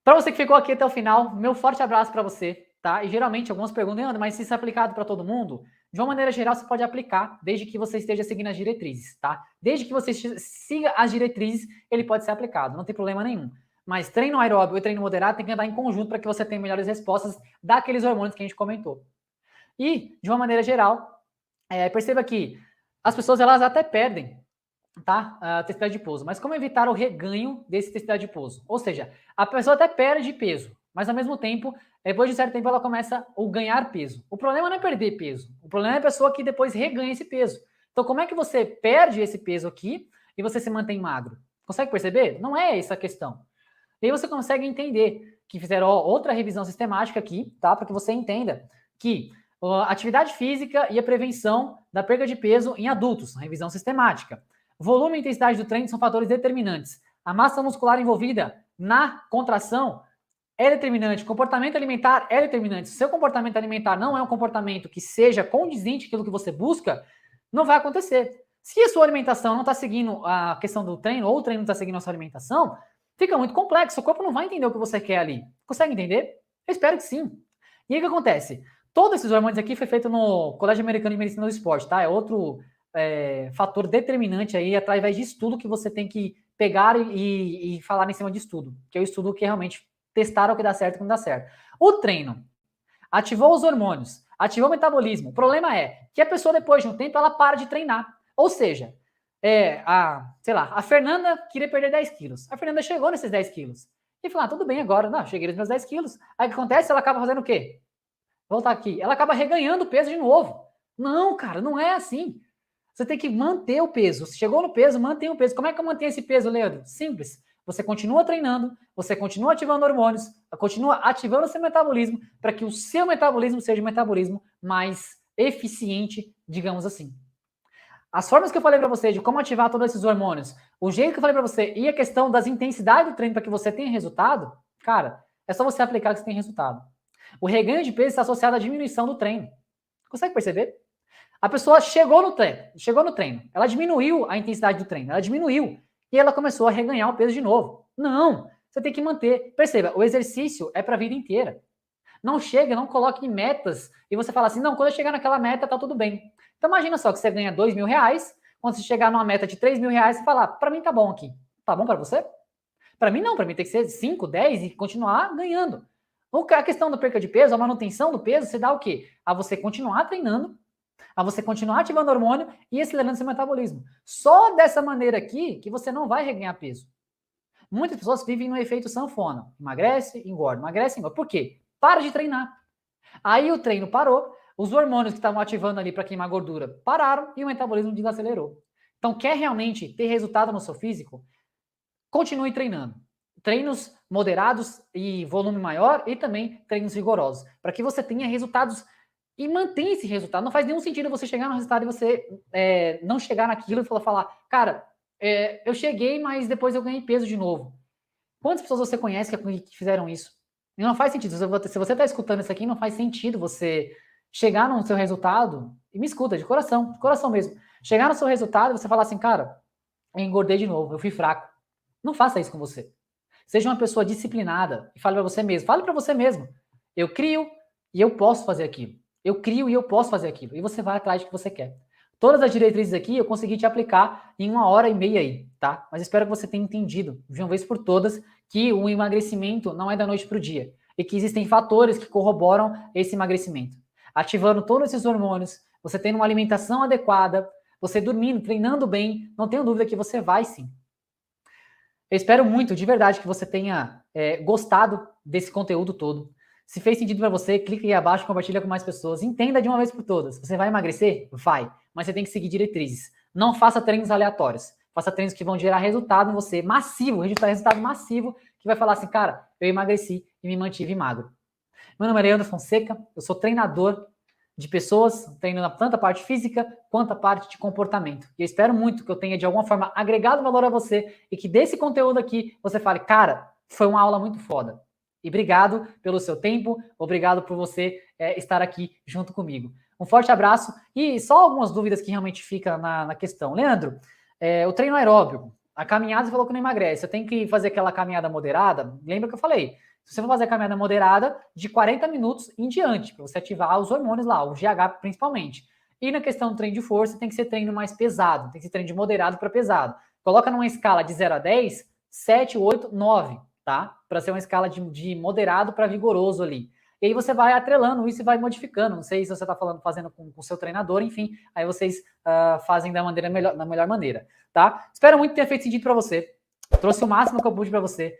Para você que ficou aqui até o final, meu forte abraço para você, tá? E geralmente algumas perguntam, mas se isso é aplicado para todo mundo, de uma maneira geral você pode aplicar, desde que você esteja seguindo as diretrizes, tá? Desde que você siga as diretrizes, ele pode ser aplicado, não tem problema nenhum. Mas treino aeróbio e treino moderado tem que andar em conjunto para que você tenha melhores respostas daqueles hormônios que a gente comentou. E, de uma maneira geral, perceba que as pessoas elas até perdem, tá? A tecido adiposo. Mas como evitar o reganho desse tecido adiposo? Ou seja, a pessoa até perde peso, mas ao mesmo tempo, depois de um certo tempo, ela começa a ganhar peso. O problema não é perder peso. O problema é a pessoa que depois reganha esse peso. Então, como é que você perde esse peso aqui e você se mantém magro? Consegue perceber? Não é essa a questão. E aí você consegue entender que fizeram outra revisão sistemática aqui, tá? Para que você entenda que a atividade física e a prevenção da perda de peso em adultos, revisão sistemática. Volume e intensidade do treino são fatores determinantes. A massa muscular envolvida na contração é determinante. Comportamento alimentar é determinante. Se o seu comportamento alimentar não é um comportamento que seja condizente com aquilo que você busca, não vai acontecer. Se a sua alimentação não está seguindo a questão do treino, ou o treino não está seguindo a sua alimentação, fica muito complexo. O corpo não vai entender o que você quer ali. Consegue entender? Eu espero que sim. E aí o que acontece? Todos esses hormônios aqui foi feito no Colégio Americano de Medicina do Esporte, tá? É outro fator determinante aí, através de estudo que você tem que pegar e falar em cima de estudo, que é o estudo que realmente testaram o que dá certo e o que não dá certo. O treino ativou os hormônios, ativou o metabolismo. O problema é que a pessoa, depois de um tempo, ela para de treinar. Ou seja, a Fernanda queria perder 10 quilos. A Fernanda chegou nesses 10 quilos. E falou, tudo bem agora, não, cheguei nos meus 10 quilos. Aí o que acontece? Ela acaba fazendo o quê? Vou voltar aqui. Ela acaba reganhando peso de novo. Não, cara, não é assim. Você tem que manter o peso. Se chegou no peso, mantém o peso. Como é que eu mantenho esse peso, Leandro? Simples. Você continua treinando, você continua ativando hormônios, continua ativando o seu metabolismo para que o seu metabolismo seja um metabolismo mais eficiente, digamos assim. As formas que eu falei para você de como ativar todos esses hormônios, o jeito que eu falei para você e a questão das intensidades do treino para que você tenha resultado, cara, é só você aplicar que você tem resultado. O reganho de peso está associado à diminuição do treino. Consegue perceber? A pessoa chegou no treino, ela diminuiu a intensidade do treino, ela diminuiu, e ela começou a reganhar o peso de novo. Não, você tem que manter. Perceba, o exercício é para a vida inteira. Não chega, não coloque metas, e você fala assim, não, quando eu chegar naquela meta, tá tudo bem. Então imagina só que você ganha R$2.000, quando você chegar numa meta de R$3.000, você fala, para mim tá bom aqui. Tá bom para você? Para mim não, para mim tem que ser 5, 10 e continuar ganhando. A questão da perca de peso, a manutenção do peso, você dá o quê? A você continuar treinando, A você continuar ativando o hormônio e acelerando seu metabolismo. Só dessa maneira aqui que você não vai reganhar peso. Muitas pessoas vivem no efeito sanfona. Emagrece, engorda, emagrece, engorda. Por quê? Para de treinar. Aí o treino parou, os hormônios que estavam ativando ali para queimar gordura pararam e o metabolismo desacelerou. Então, quer realmente ter resultado no seu físico? Continue treinando. Treinos moderados e volume maior e também treinos rigorosos, para que você tenha resultados e mantenha esse resultado. Não faz nenhum sentido você chegar no resultado e você não chegar naquilo e falar, cara, eu cheguei, mas depois eu ganhei peso de novo. Quantas pessoas você conhece que fizeram isso? E não faz sentido. Se você está escutando isso aqui, não faz sentido você chegar no seu resultado, e me escuta, de coração mesmo. Chegar no seu resultado e você falar assim, cara, eu engordei de novo, eu fui fraco. Não faça isso com você. Seja uma pessoa disciplinada e fale para você mesmo. Fale para você mesmo. Eu crio e eu posso fazer aquilo. Eu crio e eu posso fazer aquilo. E você vai atrás do que você quer. Todas as diretrizes aqui eu consegui te aplicar em 1h30 aí, tá? Mas espero que você tenha entendido, de uma vez por todas, que o emagrecimento não é da noite para o dia. E que existem fatores que corroboram esse emagrecimento. Ativando todos esses hormônios, você tendo uma alimentação adequada, você dormindo, treinando bem, não tenho dúvida que você vai sim. Eu espero muito, de verdade, que você tenha gostado desse conteúdo todo. Se fez sentido para você, clique aí abaixo, compartilha com mais pessoas. Entenda de uma vez por todas. Você vai emagrecer? Vai. Mas você tem que seguir diretrizes. Não faça treinos aleatórios. Faça treinos que vão gerar resultado em você, massivo, resultado massivo, que vai falar assim, cara, eu emagreci e me mantive magro. Meu nome é Leandro Fonseca, eu sou treinador de pessoas, treino tanto a parte física quanto a parte de comportamento. E eu espero muito que eu tenha, de alguma forma, agregado valor a você e que desse conteúdo aqui você fale, cara, foi uma aula muito foda. E obrigado pelo seu tempo, obrigado por você estar aqui junto comigo. Um forte abraço e só algumas dúvidas que realmente ficam na questão. Leandro, o treino aeróbico, a caminhada você falou que não emagrece, eu tenho que fazer aquela caminhada moderada? Lembra que eu falei? Se você for fazer a caminhada moderada, de 40 minutos em diante, para você ativar os hormônios lá, o GH principalmente. E na questão do treino de força, tem que ser treino mais pesado, tem que ser treino de moderado para pesado. Coloca numa escala de 0 a 10, 7, 8, 9, tá? Para ser uma escala de moderado para vigoroso ali. E aí você vai atrelando isso e vai modificando. Não sei se você está fazendo com o seu treinador, enfim, aí vocês fazem da melhor maneira, tá? Espero muito ter feito sentido para você. Trouxe o máximo que eu pude para você.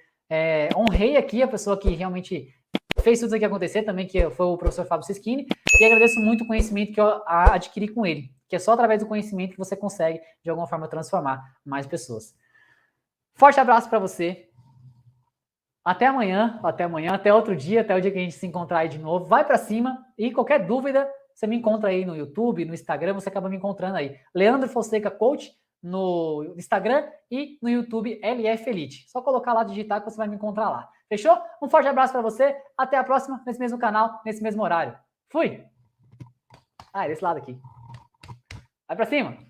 Honrei aqui a pessoa que realmente fez tudo isso aqui acontecer também, que foi o professor Fábio Sischini, e agradeço muito o conhecimento que eu adquiri com ele, que é só através do conhecimento que você consegue, de alguma forma, transformar mais pessoas. Forte abraço para você. Até amanhã, até outro dia, até o dia que a gente se encontrar aí de novo. Vai para cima e qualquer dúvida, você me encontra aí no YouTube, no Instagram, você acaba me encontrando aí. Leandro Fonseca Coach no Instagram e no YouTube LF Elite. Só colocar lá, digitar que você vai me encontrar lá. Fechou? Um forte abraço para você. Até a próxima, nesse mesmo canal, nesse mesmo horário. Fui! Desse lado aqui. Vai para cima!